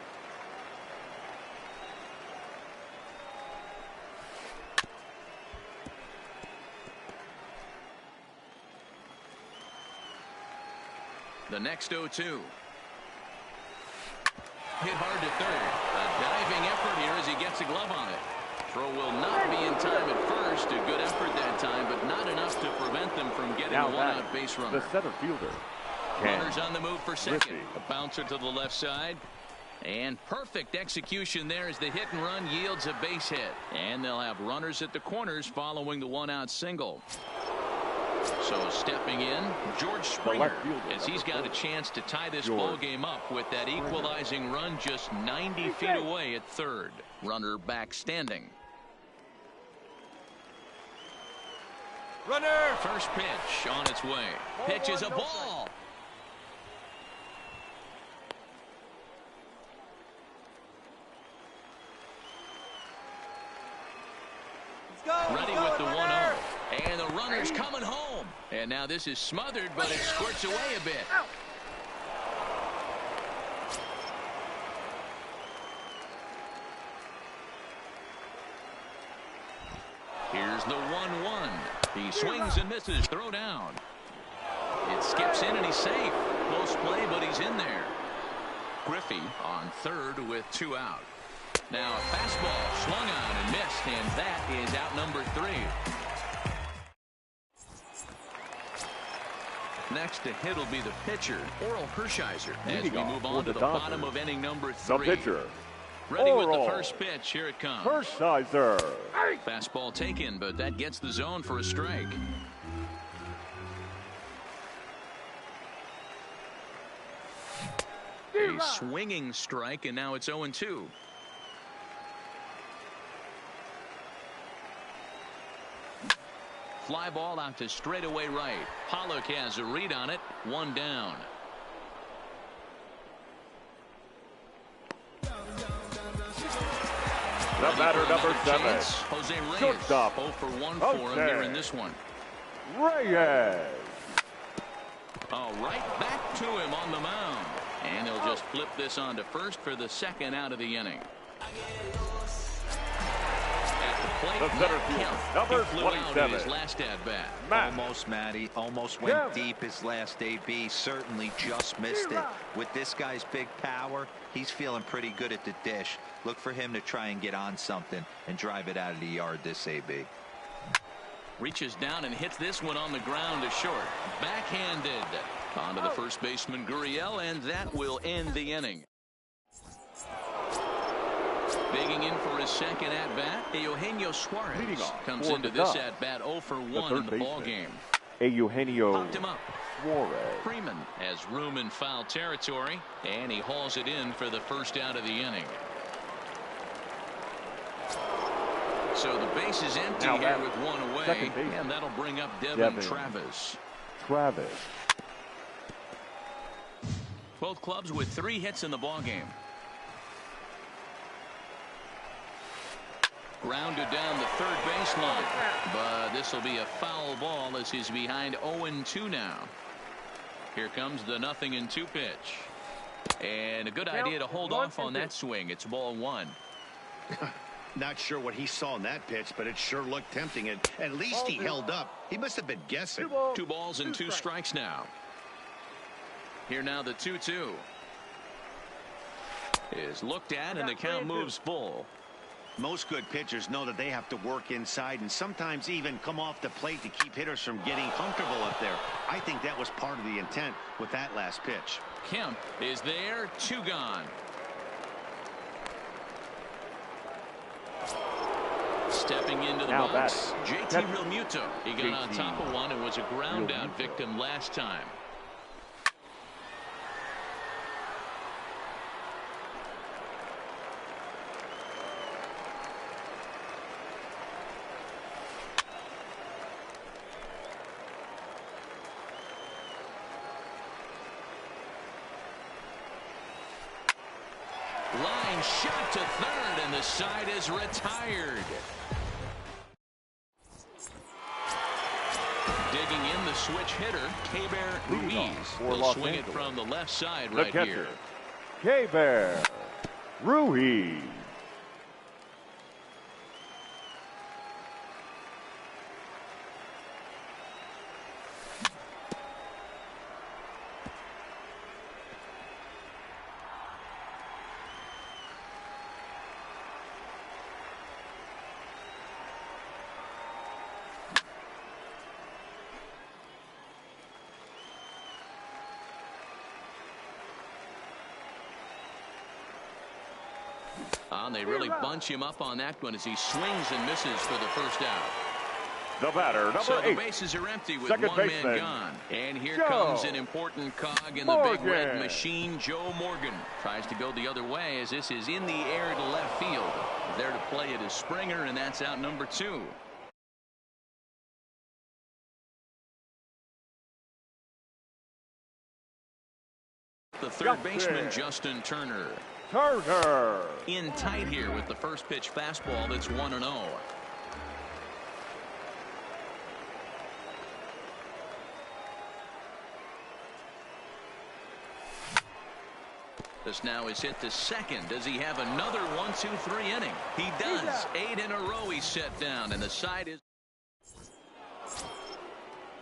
The next 0-2. Hit hard to third. A diving effort here as he gets a glove on it. Throw will not be in time at first. A good effort that time, but not enough to prevent them from getting a one-out base runner. The center fielder. Runners on the move for second. A bouncer to the left side. And perfect execution there as the hit and run yields a base hit. And they'll have runners at the corners following the one-out single. So stepping in, George Springer, as he's got a chance to tie this ball game up with that equalizing run just 90 feet away at third. Runner back standing. Runner. First pitch on its way. Pitch is a ball. Ready with the 1-0. And the runner's coming home. And now this is smothered, but it squirts away a bit. Here's the 1-1. He swings and misses. Throw down. It skips in and he's safe. Close play, but he's in there. Griffey on third with 2 out. Now a fastball swung on and missed, and that is out number 3. Next to hit will be the pitcher, Oral Hershiser, as we move on to the bottom of inning number 3. The pitcher. Ready with the first pitch. Here it comes. Hershiser. Fastball taken, but that gets the zone for a strike. A swinging strike, and now it's 0-2. Fly ball out to straightaway right. Pollock has a read on it. 1 down. The batter, number 7. Jose Reyes. Shortstop. 0 for 1 for him here in this one. Reyes. Oh, right back to him on the mound. And he'll just flip this on to first for the second out of the inning. The center field, number 27. His last at bat. Almost, Matty. Almost went deep his last AB. Certainly just missed it. With this guy's big power, he's feeling pretty good at the dish. Look for him to try and get on something and drive it out of the yard this AB. Reaches down and hits this one on the ground to short. Backhanded. On to the first baseman, Gurriel, and that will end the inning. Digging in for his second at-bat, Eugenio Suarez comes into this at-bat 0 for 1 in the ball game. Eugenio Popped him up. Suarez. Freeman has room in foul territory, and he hauls it in for the first out of the inning. So the base is empty here with 1 away, and that'll bring up Devin Travis. Both clubs with 3 hits in the ball game. Grounded down the third baseline. But this will be a foul ball as he's behind 0-2 now. Here comes the 0-2 pitch. And a good idea to hold off on that swing. It's ball 1. Not sure what he saw in that pitch, but it sure looked tempting. And at least he held up. He must have been guessing. 2 balls and 2 strikes now. Here now the 2-2 is looked at, and the count moves full. Most good pitchers know that they have to work inside and sometimes even come off the plate to keep hitters from getting comfortable up there. I think that was part of the intent with that last pitch. Kemp is there, 2 gone. Stepping into the box, JT Realmuto. He got on top of one and was a ground out victim last time. Line shot to third, and the side is retired. Digging in the switch hitter, Keibert Ruiz will swing it from the left side right here. Keibert Ruiz. And they really bunch him up on that one as he swings and misses for the first out. The batter, number 8. So the bases are empty with one man gone. And here comes an important cog in the big red machine. Joe Morgan tries to go the other way as this is in the air to left field. There to play it is Springer, and that's out number 2. The third baseman, Justin Turner. In tight here with the first pitch fastball that's 1-0. This now is hit to second. Does he have another 1-2-3 inning? He does. 8 in a row he's set down, and the side is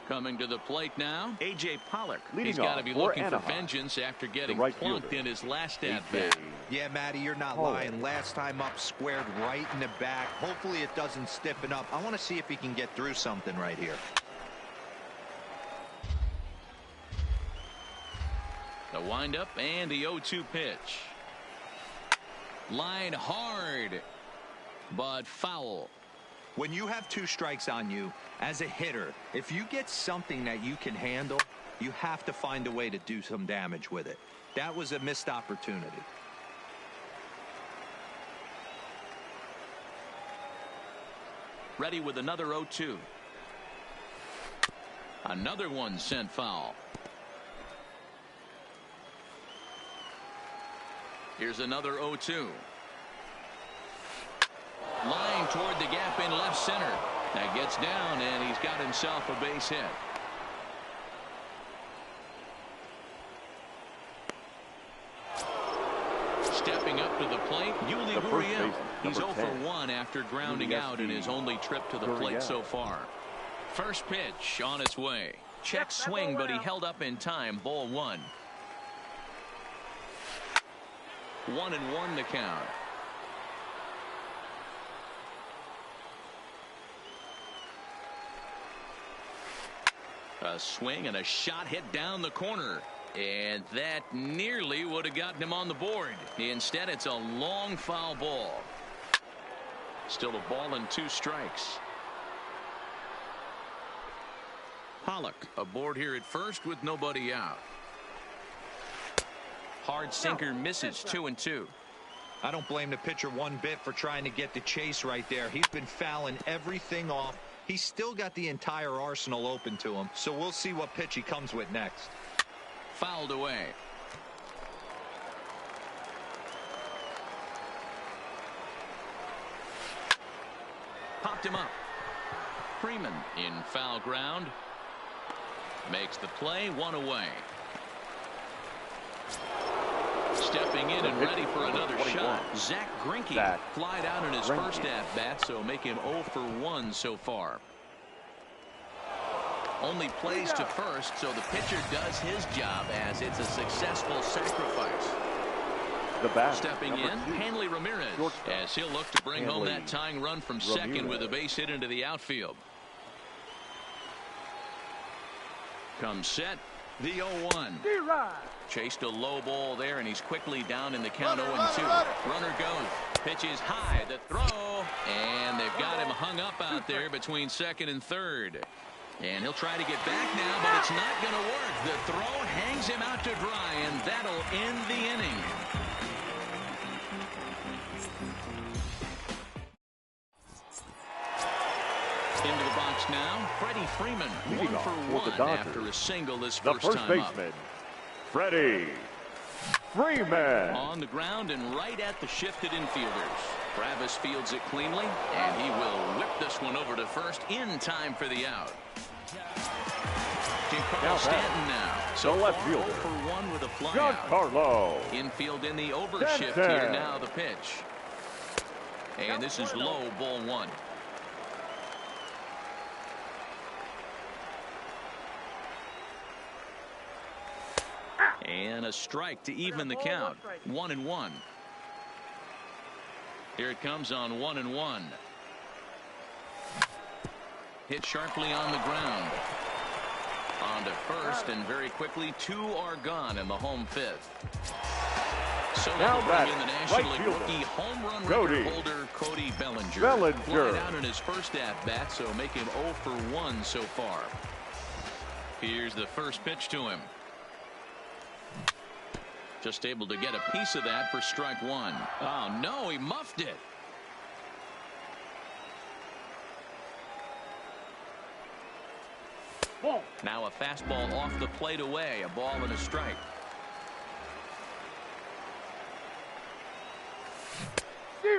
coming to the plate now. A.J. Pollock. He's got to be looking for vengeance after getting plunked in his last at-bat. Yeah, Matty, you're not lying. Last time up, squared right in the back. Hopefully it doesn't stiffen up. I want to see if he can get through something right here. The windup and the 0-2 pitch. Line hard, but foul. When you have 2 strikes on you, as a hitter, if you get something that you can handle, you have to find a way to do some damage with it. That was a missed opportunity. Ready with another 0-2. Another one sent foul. Here's another 0-2. Line toward the gap in left center. That gets down, and he's got himself a base hit. Stepping up to the plate, Yuli Gurriel. He's 0 for 1 after grounding out in his only trip to the plate so far. First pitch on its way. Check swing, but he held up in time. Ball 1. 1-1 the count. A swing and a shot hit down the corner. And that nearly would have gotten him on the board. Instead, it's a long foul ball. Still a ball and 2 strikes. Pollock aboard here at first with nobody out. Hard sinker misses. 2-2. I don't blame the pitcher one bit for trying to get the chase right there. He's been fouling everything off. He's still got the entire arsenal open to him, so we'll see what pitch he comes with next. Fouled away. popped him up. Freeman in foul ground. Makes the play, 1 away. Stepping in and ready for another shot. Zach Greinke flied out in his first at-bat, so make him 0 for 1 so far. Only plays to first, so the pitcher does his job as it's a successful sacrifice. Stepping in, Hanley Ramirez, as he'll look to bring home that tying run from second with a base hit into the outfield. Comes set, the 0-1. Chased a low ball there, and he's quickly down in the count 0-2. Runner goes, pitches high, the throw, and they've got him hung up out there between second and third. And he'll try to get back now, but it's not going to work. The throw hangs him out to dry, and that'll end the inning. Into the box now, Freddie Freeman, 1 for 1 after a single this first time up. The first baseman, Freddie Freeman. On the ground and right at the shifted infielders. Travis fields it cleanly, and he will whip this one over to first in time for the out. Giancarlo Stanton now. So left far, fielder. 0 for 1 with a fly Giancarlo. Infield in the overshift here now, the pitch. And this is low, ball 1. And a strike to even the count. 1-1. Here it comes on 1-1. Hit sharply on the ground. On to first, and very quickly 2 are gone in the home 5th. So now bring in the National League rookie home run record holder Cody Bellinger. Flying out in his first at-bat, so make him 0 for 1 so far. Here's the first pitch to him. Just able to get a piece of that for strike 1. Oh, no, he muffed it. Now a fastball off the plate away. A ball and a strike.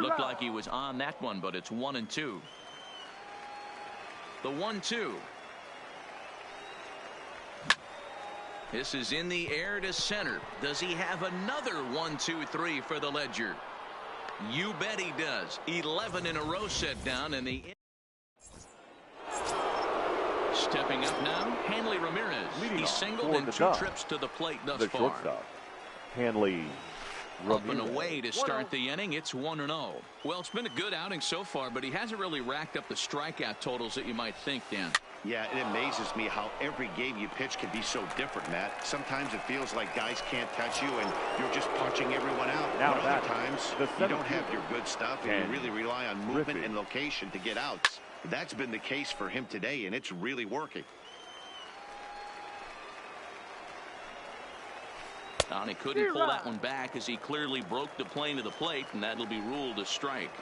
Looked like he was on that one, but it's 1-2. The 1-2. This is in the air to center. Does he have another 1-2-3 for the Ledger? You bet he does. 11 in a row set down, and the stepping up now, Hanley Ramirez. He's singled in 2 trips to the plate thus far. Hanley Ramirez. Up and away to start the inning. It's 1-0. Well, it's been a good outing so far, but he hasn't really racked up the strikeout totals that you might think, Dan. Yeah, it amazes me how every game you pitch can be so different, Matt. Sometimes it feels like guys can't touch you and you're just punching everyone out. But other times you don't have your good stuff and you really rely on movement and location to get outs. That's been the case for him today, and it's really working. And he couldn't pull that one back as he clearly broke the plane to the plate, and that'll be ruled a strike.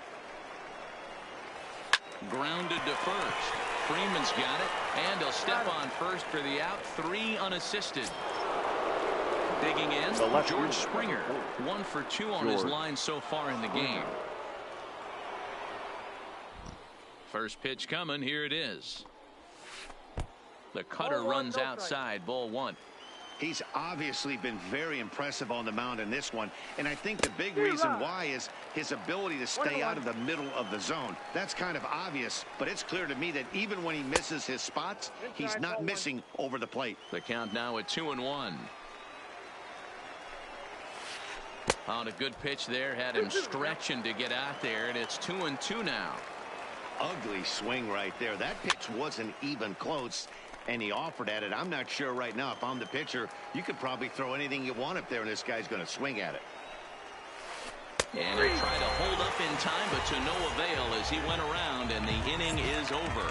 Grounded to first. Freeman's got it, and he'll step on first for the out. 3 unassisted. Digging in, George Springer. 1 for 2 on his line so far in the game. First pitch coming. Here it is. The cutter runs outside. Ball 1. He's obviously been very impressive on the mound in this one, and I think the big reason why is his ability to stay out of the middle of the zone. That's kind of obvious, but it's clear to me that even when he misses his spots, he's not missing over the plate. The count now at 2-1. On a good pitch there, had him stretching to get out there, and it's 2-2 now. Ugly swing right there. That pitch wasn't even close, and he offered at it. I'm not sure right now, if I'm the pitcher, you could probably throw anything you want up there, and this guy's going to swing at it. And he'll try to hold up in time, but to no avail as he went around, and the inning is over.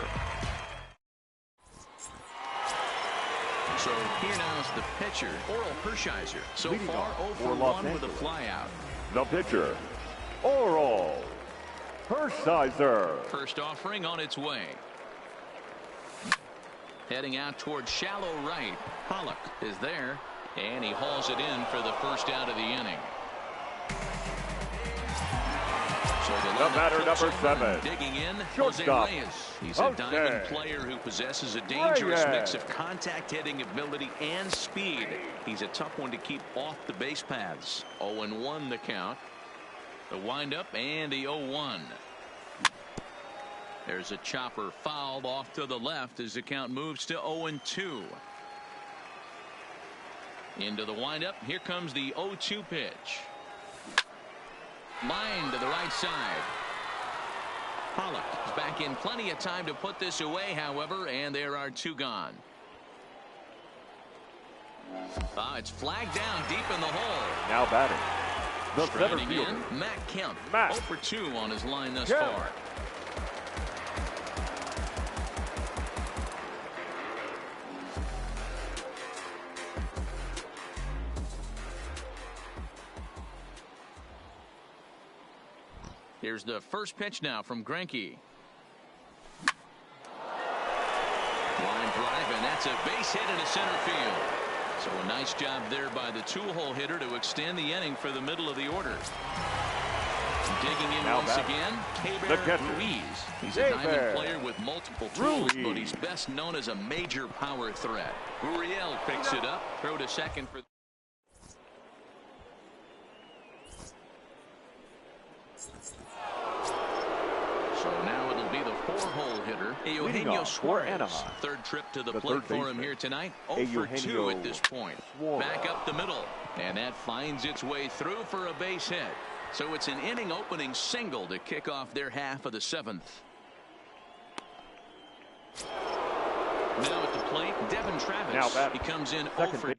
So here now is the pitcher, Oral Hershiser. So far, 0 for 1 with a flyout. The pitcher, Oral Hershiser. First offering on its way. Heading out towards shallow right. Pollock is there, and he hauls it in for the first out of the inning. So the batter, number 7. Digging in, Shortstop, Jose Reyes. He's a diamond player who possesses a dangerous mix of contact hitting ability and speed. He's a tough one to keep off the base paths. 0-1 the count. The windup and the 0-1. There's a chopper fouled off to the left as the count moves to 0-2. Into the windup. Here comes the 0-2 pitch. Line to the right side. Pollock is back in plenty of time to put this away, however, and there are 2 gone. It's flagged down deep in the hole. Now batting, the center Striking fielder, in, Matt Kemp. Matt 0 for 2 on his line thus Kemp. far. Here's the first pitch now from Greinke. Line drive, and that's a base hit into center field. So a nice job there by the 2-hole hitter to extend the inning for the middle of the order. Digging in once again, Keibert Ruiz. He's a diamond player with multiple tools, but he's best known as a major power threat. Uriel picks it up, throw to second for. So now it'll be the 4-hole hitter, Eugenio Suarez. Third trip to the plate for him here tonight. 0 for 2 at this point. Back up the middle, and that finds its way through for a base hit. So it's an inning opening single to kick off their half of the 7th. Now at the plate, Devin Travis. He comes in 0 for.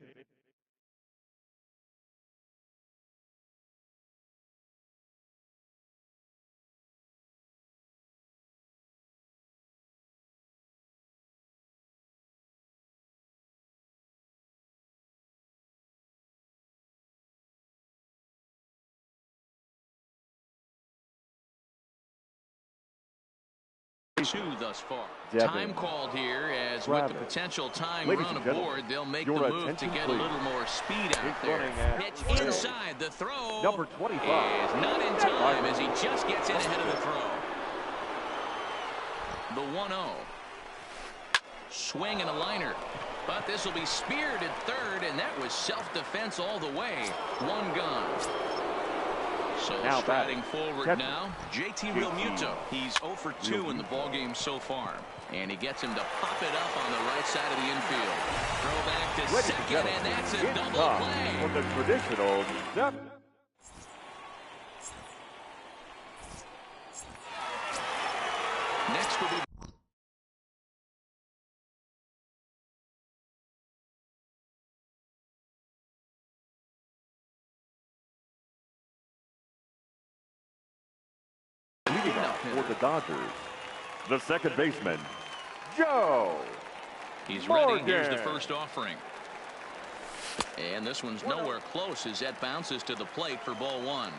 Two thus far. Time called here, as with the potential time run aboard, they'll make the move to get a little more speed out there. Pitch inside, the throw number 25 is not in time as he just gets in ahead of the throw. The 1-0. Swing and a liner, but this will be speared at third, and that was self-defense all the way. 1 gone. So now striding forward now, JT Realmuto. He's 0 for 2 in the ballgame so far. And he gets him to pop it up on the right side of the infield. Throw back to second, and that's a double play. For the traditional next will be for the Dodgers, the second baseman, Joe. He's ready. Here's the first offering. And this one's nowhere close as that bounces to the plate for ball 1.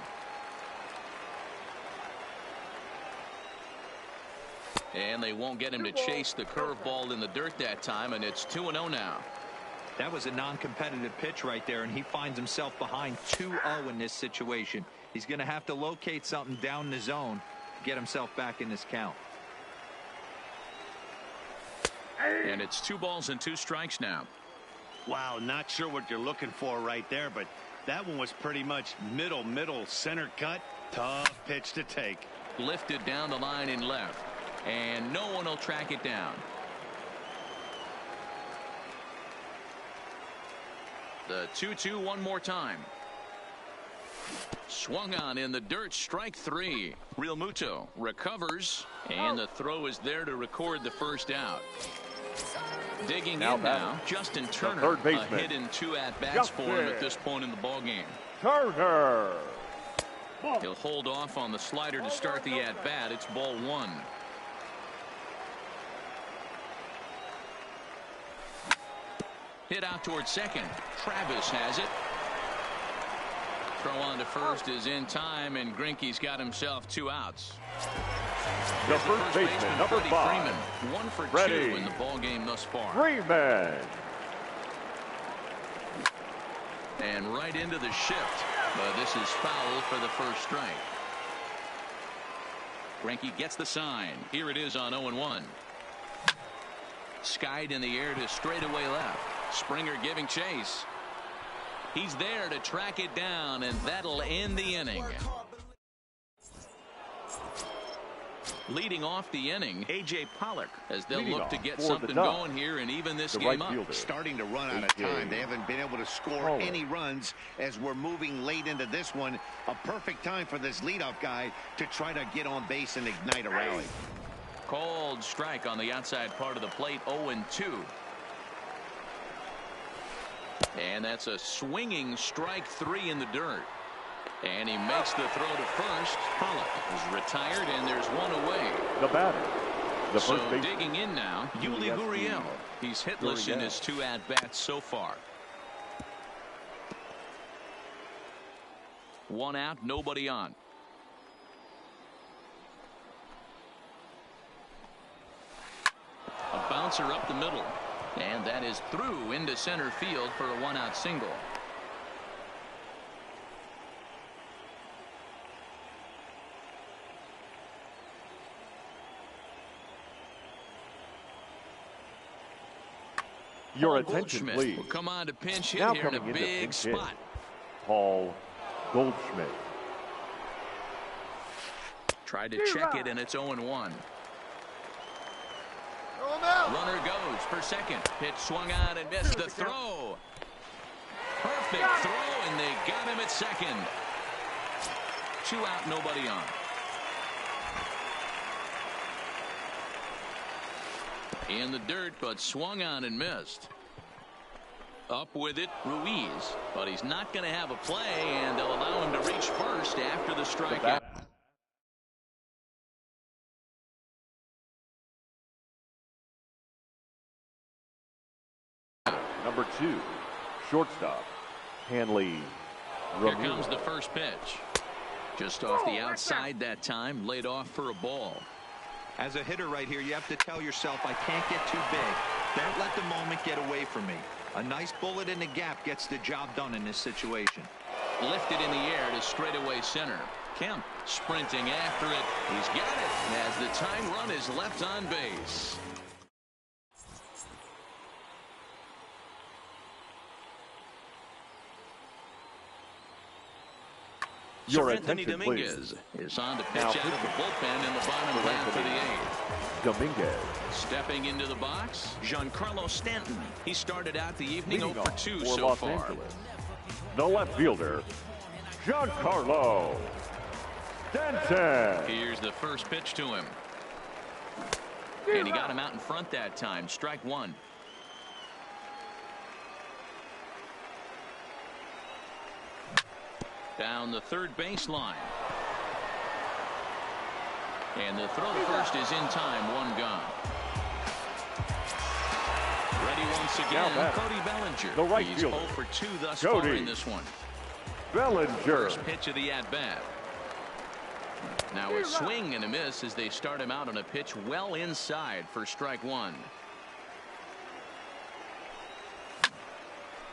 And they won't get him to chase the curveball in the dirt that time, and it's 2-0 now. That was a non-competitive pitch right there, and he finds himself behind 2-0 in this situation. He's going to have to locate something down the zone, get himself back in this count. And it's 2 balls and 2 strikes now. Wow, not sure what you're looking for right there, but that one was pretty much middle center cut. Tough pitch to take. Lifted down the line in left, and no one will track it down. The 2-2 one more time. Swung on in the dirt, strike 3. Realmuto recovers, and the throw is there to record the first out. Digging in now, Justin Turner, a hit in 2 at-bats for him at this point in the ballgame. Turner. He'll hold off on the slider to start the at-bat. It's ball 1. Hit out towards second. Travis has it. Throw on to first is in time, and Greinke's got himself 2 outs. The first baseman, number 5. Freeman, 1 for 2 in the ball game thus far. Freeman. And right into the shift, but this is foul for the first strike. Greinke gets the sign. Here it is on 0-1. Skied in the air to straightaway left. Springer giving chase. He's there to track it down, and that'll end the inning. Leading off the inning, A.J. Pollock, as they'll look to get something going here and even this game up. Starting to run out of time. They haven't been able to score any runs as we're moving late into this one. A perfect time for this leadoff guy to try to get on base and ignite a rally. Cold strike on the outside part of the plate, 0-2. And that's a swinging strike 3 in the dirt. And he makes the throw to first. Pollock is retired, and there's one away. The batter, the first so baseman. Digging in now, Yuli Gurriel. He's hitless in his 2 at-bats so far. 1 out, nobody on. A bouncer up the middle. And that is through into center field for a 1-out single. Your attention, please. Will come on to pinch hit now here in a big spot. Paul Goldschmidt. Tried to check it, and it's 0-1. Runner goes for second. Pitch swung on and missed the throw. Perfect throw, and they got him at second. 2 out, nobody on. In the dirt, but swung on and missed. Up with it, Ruiz, but he's not going to have a play, and they'll allow him to reach first after the strikeout. Number 2, shortstop, Hanley Ramirez. Here comes the first pitch. Just off the outside that time, laid off for a ball. As a hitter right here, you have to tell yourself, I can't get too big. Don't let the moment get away from me. A nice bullet in the gap gets the job done in this situation. Lifted in the air to straightaway center. Kemp sprinting after it. He's got it as the tying run is left on base. Your Anthony attention, Dominguez please. is on to pitch out of the bullpen in the bottom half of the 8th. Dominguez. Stepping into the box, Giancarlo Stanton. He started out the evening 0 for 2 for so Los far. Angeles. The left fielder, Giancarlo Stanton. Here's the first pitch to him. And he got him out in front that time. Strike 1. Down the third baseline. And the throw to first is in time. 1 gone. Ready once again, Cody Bellinger. The right He's fielder. 0 for 2 thus Cody far in this one. Bellinger. First pitch of the at-bat. Now a swing and a miss as they start him out on a pitch well inside for strike 1.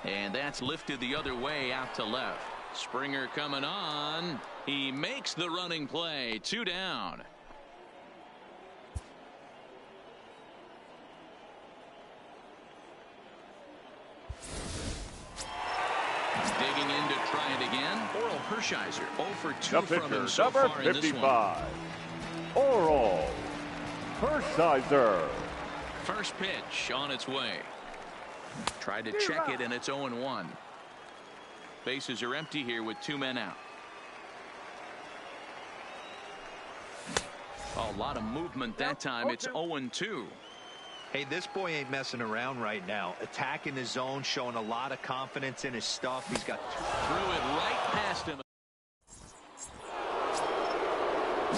And that's lifted the other way out to left. Springer coming on. He makes the running play. 2 down. Digging in to try it again. Oral Hershiser 0 for 2 The from him pitcher, so number far in this 55. one. Oral Hershiser. First pitch on its way. Tried to check it, and it's 0-1. Bases are empty here with 2 men out. A lot of movement that time. It's 0-2. Hey, this boy ain't messing around right now. Attacking the zone, showing a lot of confidence in his stuff. He's got threw it right past him.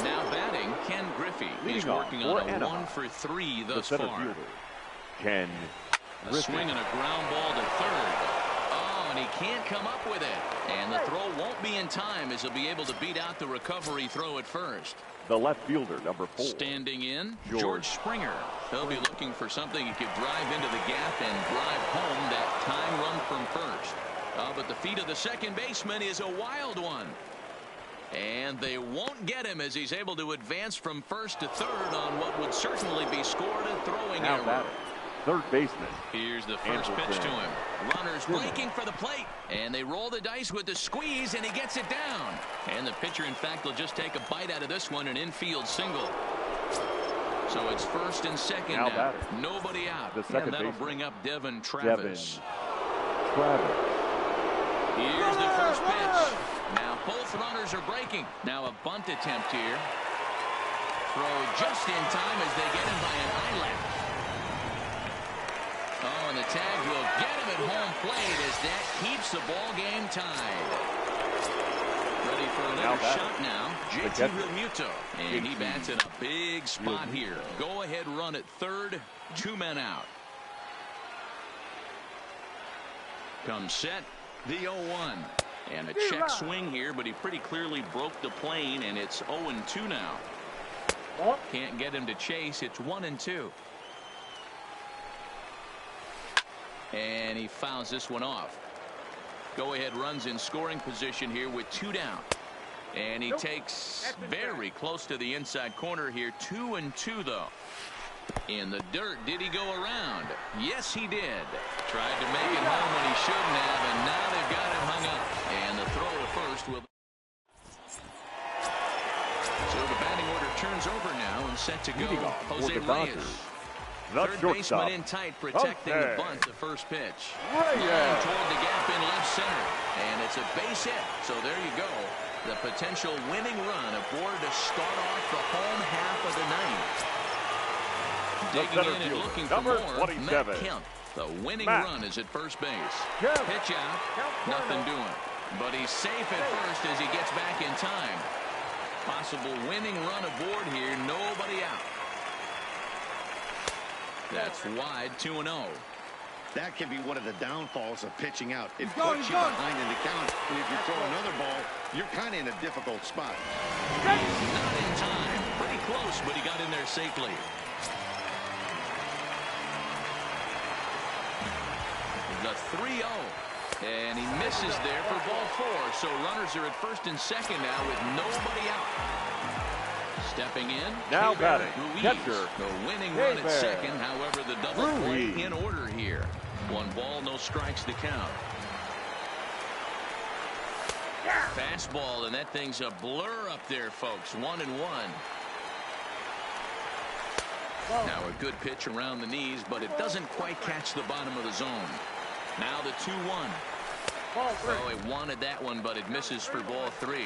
Now batting, Ken Griffey. He's working on a 1 for 3 thus far. Ken A swing and a ground ball to third. Oh, and he can't come up with it. And the throw won't be in time as he'll be able to beat out the recovery throw at first. The left fielder, number 4. Standing in, George Springer. He'll be looking for something he could drive into the gap and drive home that tying run from first. But the feet of the second baseman is a wild one. And they won't get him as he's able to advance from first to third on what would certainly be scored a throwing error. Third baseman. Here's the first pitch to him. Runners breaking for the plate. And they roll the dice with the squeeze, and he gets it down. And the pitcher, in fact, will just take a bite out of this one, an infield single. So it's first and second now. Nobody out. And that'll bring up Devin Travis. Here's the first pitch. Now both runners are breaking. Now a bunt attempt here. Throw just in time as they get him by an eyelash. Oh, and the tag will get him at home plate as that keeps the ball game tied. Ready for another shot now. JT Realmuto. And he bats in a big spot here. Go ahead run at third. 2 men out. Comes set. The 0-1. And a check swing here, but he pretty clearly broke the plane, and it's 0-2 now. Can't get him to chase. It's 1-2. And he fouls this one off. Go-ahead runs in scoring position here with 2 down. And he takes very close to the inside corner here. 2-2, though. In the dirt. Did he go around? Yes, he did. Tried to make it home when he shouldn't have, and now they've got him hung up. And the throw to first will. So the batting order turns over now and set to go. Jose Reyes. Third baseman in tight, protecting the bunt, the first pitch. Line toward the gap in left center. And it's a base hit. So there you go. The potential winning run aboard to start off the home half of the ninth. Digging in and looking for more, Matt Kemp. The winning run is at first base. Pitch out, nothing doing. But he's safe at first as he gets back in time. Possible winning run aboard here, nobody out. That's wide, 2-0. That can be one of the downfalls of pitching out. It puts you behind in the count. And if you throw another ball, you're kind of in a difficult spot. Not in time. Pretty close, but he got in there safely. The 3-0. And he misses there for ball 4. So runners are at first and second now with nobody out. Stepping in, now batting, catcher. The winning run at second. However, the double play in order here. 1 ball, no strikes to count. Fastball, and that thing's a blur up there, folks. 1-1. Now a good pitch around the knees, but it doesn't quite catch the bottom of the zone. Now the 2-1. Oh, he wanted that one, but it misses for ball 3.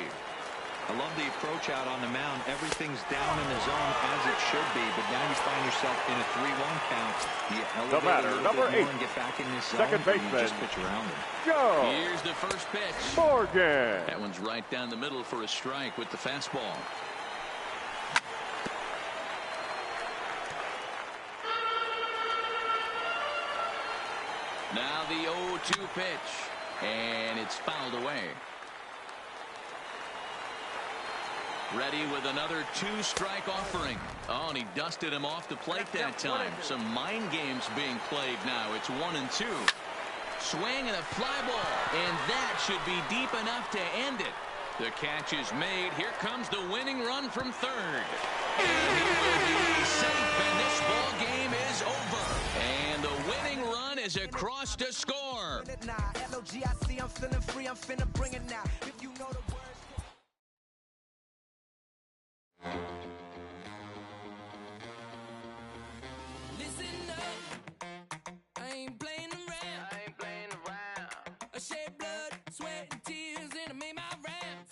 I love the approach out on the mound. Everything's down in the zone as it should be, but now you find yourself in a 3-1 count. You elevate a little bit more and get back in this zone. Second baseman. You just pitch around him. Go. Here's the first pitch. Morgan. That one's right down the middle for a strike with the fastball. Now the 0-2 pitch, and it's fouled away. Ready with another 2-strike offering. Oh, and he dusted him off the plate that time. Some mind games being played now. It's 1-2. Swing and a fly ball, and that should be deep enough to end it. The catch is made. Here comes the winning run from third. And he will be safe, and this ball game is over. And the winning run is across to score. L-O-G-I-C, I'm feeling free, I'm finna bring it now. If you know the words. Listen up, I ain't playing around. I shed blood, sweat, and tears, and I made my rounds.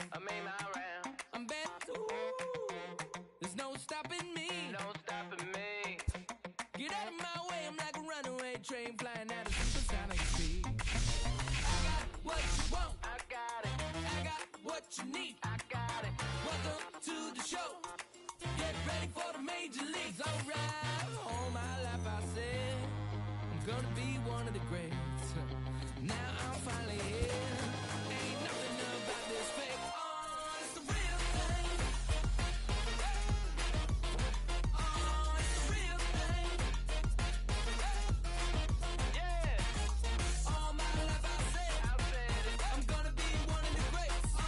I'm back, ooh, there's no stopping me. Get out of my way, I'm like a runaway train flying at a supersonic speed. I got what you want, I got it. I got what you need, I got it. Welcome to the show. Get ready for the major leagues, alright. All my life I said I'm gonna be one of the greats. Now I'm finally here. Ain't nothing about this fake. Oh, it's the real thing. Oh, it's the real thing. Yeah. All my life I said I'm gonna be one of the greats. Oh,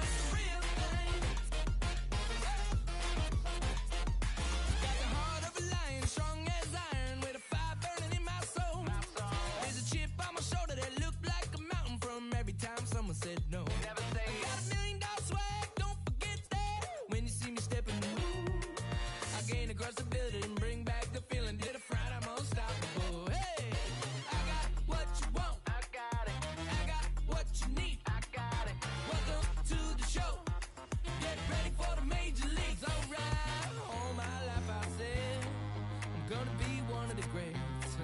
it's the real thing. the greats.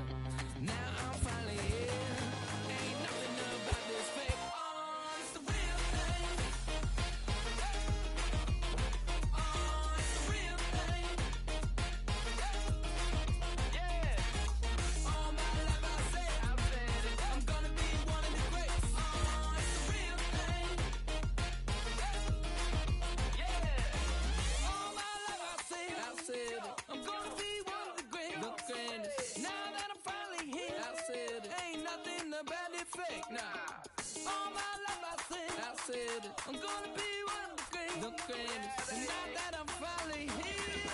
Now I'm finally here. Ain't nothing about this fake. Oh, it's the real thing. Oh, it's the real thing. Yeah. All my life I said it. I'm gonna be one of the greats. Oh, it's the real thing. Yeah. All my life I said it. I'm gonna be one of the greatest. Now that I'm finally here, I said it. Ain't nothing about it fake. Nah. All my life I said it. I'm gonna be one of the greatest. And now that I'm finally here.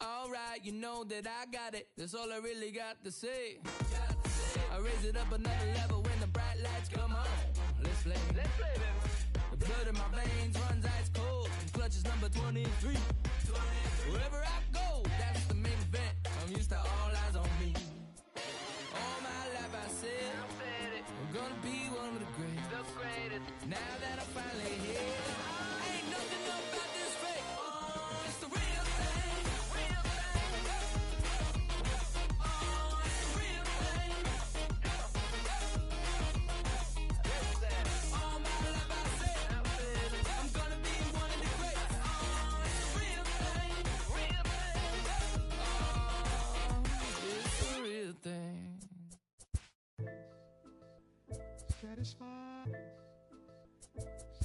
Alright, you know that I got it. That's all I really got to say. I raise it up another level when the bright lights come on. Let's play, baby. The blood in my veins runs ice cold. Clutch is number 23. Wherever I go, that's the main event. I'm used to all eyes on me. All my life I said it. I'm gonna be one of the greatest. Now that I'm finally here, ain't nothing about this fake. Oh, it's the real thing. Oh, it's the real thing. All my life I said it. I'm gonna be one of the greats. Oh, it's the real thing. Oh, it's the real thing.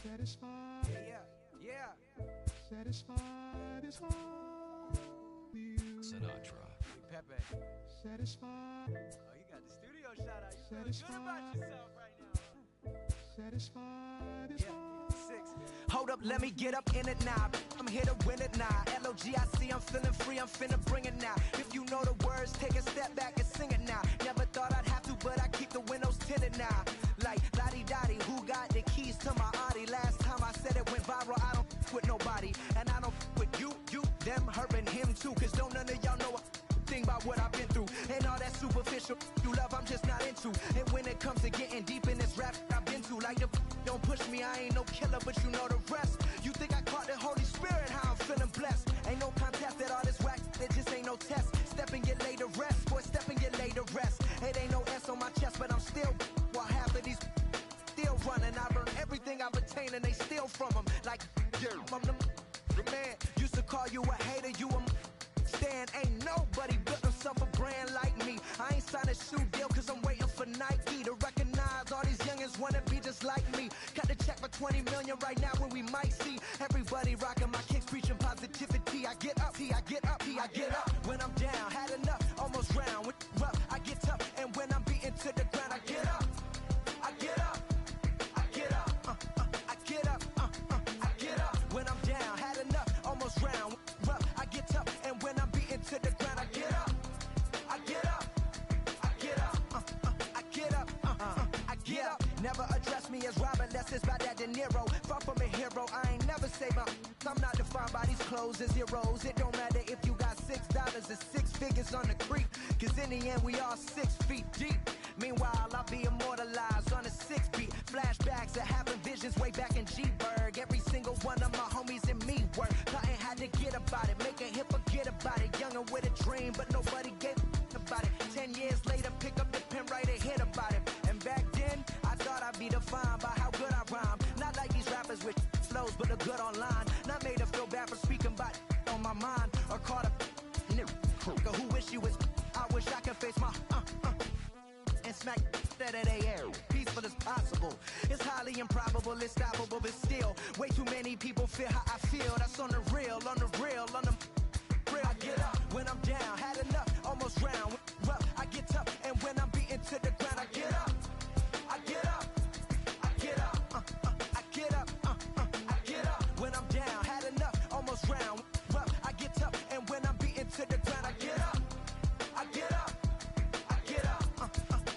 Satisfied. Yeah. Satisfied is all you. Sinatra. Pepe. Satisfied. Oh, you got the studio shout out. You feeling good about yourself right now. Satisfied is all. 6. Hold up, let me get up in it now. I'm here to win it now. L-O-G-I-C, I'm feeling free, I'm finna bring it now. If you know the words, take a step back and sing it now. Never thought I'd have to, but I keep the windows tinted now. Like, lottie-dottie, who got the keys to my Audi? Last time I said it went viral, I don't f with nobody. And I don't f with you, them, her, and him too. Cause don't none of y'all know a thing about what I've been through. And all that superficial you love, I'm just not into. And when it comes to getting deep in this rap I've been to, like the don't push me, I ain't no killer, but you know the rest. You think I caught the Holy Spirit, how I'm feeling blessed. Ain't no contest at all this whack, it just ain't no test. Step and get laid to rest, boy, step and get laid to rest. It ain't no S on my chest, but I'm still, while half of these still running. I learned everything I've attained and they steal from them. Like, I'm the man, used to call you a hater, you a stand. Ain't nobody built himself a brand like me. I ain't signed a shoe deal cause I'm waiting for Nike to recognize all these youngins wanna be just like me. Cut the check for 20 million right now when we might see everybody rocking my kicks, preaching positivity. I get up, I get up, I get up. When I'm down, had enough, almost round. With rough, I get tough, and when I'm beaten to the ground, I get up, I get up, I get up, I get up, I get up. When I'm down, had enough, almost round. Rough, I get tough, and when I'm beaten to the ground, I get up, I get up, I get up, I get up, I get up. Never address me as Robert, less it's by that De Niro. Far from a hero, I ain't never say my. I'm not defined by these clothes as zeros. It don't matter if you got $6, it's 6 figures on the creek. Cause in the end, we all 6 feet deep. Meanwhile, I'll be immortalized on a 6 beat. Flashbacks of having visions way back in G-Berg. Every single one of my homies and me work. Nothing had to get about it, make a hit, forget about it. Younger with a dream, but nobody gave about it. 10 years later, pick up the pen, write a hit about it. And back then, I thought I'd be defined by how good I rhyme. Not like these rappers with flows, but a good online. Not made to feel bad for speaking about on my mind. Or caught a nigga who wish you was. I wish I could face my and smack that at air. Peaceful as possible. It's highly improbable, it's stoppable, but still, way too many people feel how I feel. That's on the real, on the real, on the real. I get up when I'm down, had enough, almost round. Rough, I get tough, and when I'm beaten to the ground, I get up, I get up, I get up, I get up, I get up. When I'm down, had enough, almost round. Rough, I get tough, and when I'm beaten to the ground, I get up, I get up, I get up,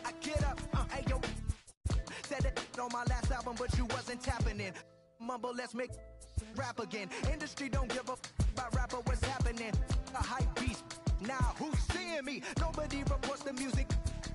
I get up. Hey yo, said it on my last album, but you wasn't tapping in. Mumble, let's make rap again. Industry don't give a about rapper, what's happening? A hype beast. Now who's seeing me? Nobody reports the music.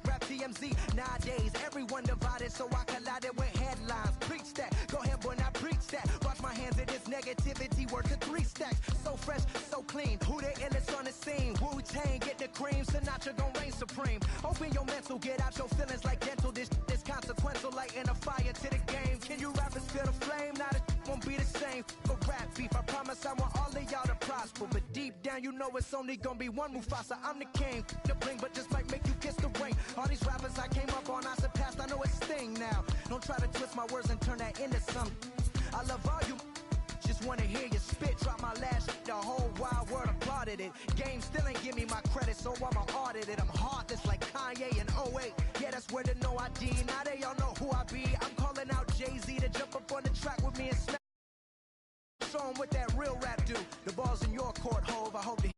Rap TMZ. Nowadays, everyone divided, so I collided with headlines. Preach that. Go ahead, boy, now preach preach that. Wash my hands of this negativity, work to 3 stacks. So fresh, so clean. Who they illest on the scene? Wu-Tang, get the cream. Sinatra gon' reign supreme. Open your mental, get out your feelings like dental. This is consequential, lighting a fire to the game. Can you rappers feel the flame? Now this won't be the same. For rap beef, I promise I want all of y'all to prosper. But deep down, you know it's only gonna be one Mufasa. I'm the king, the bling, but just might make you kiss the ring. All these rappers I came up on, I surpassed, I know it's Sting now. Don't try to twist my words and turn that into something. I love all you, just wanna hear you spit. Drop my last shit, the whole wild world applauded it. Game still ain't give me my credit, so I'ma audit it. I'm heartless like Kanye in 08. Yeah, that's where the no ID. Now they all know who I be. I'm calling out Jay-Z to jump up on the track with me and smack. Show 'em what that real rap do. The ball's in your court, Hove. I hope to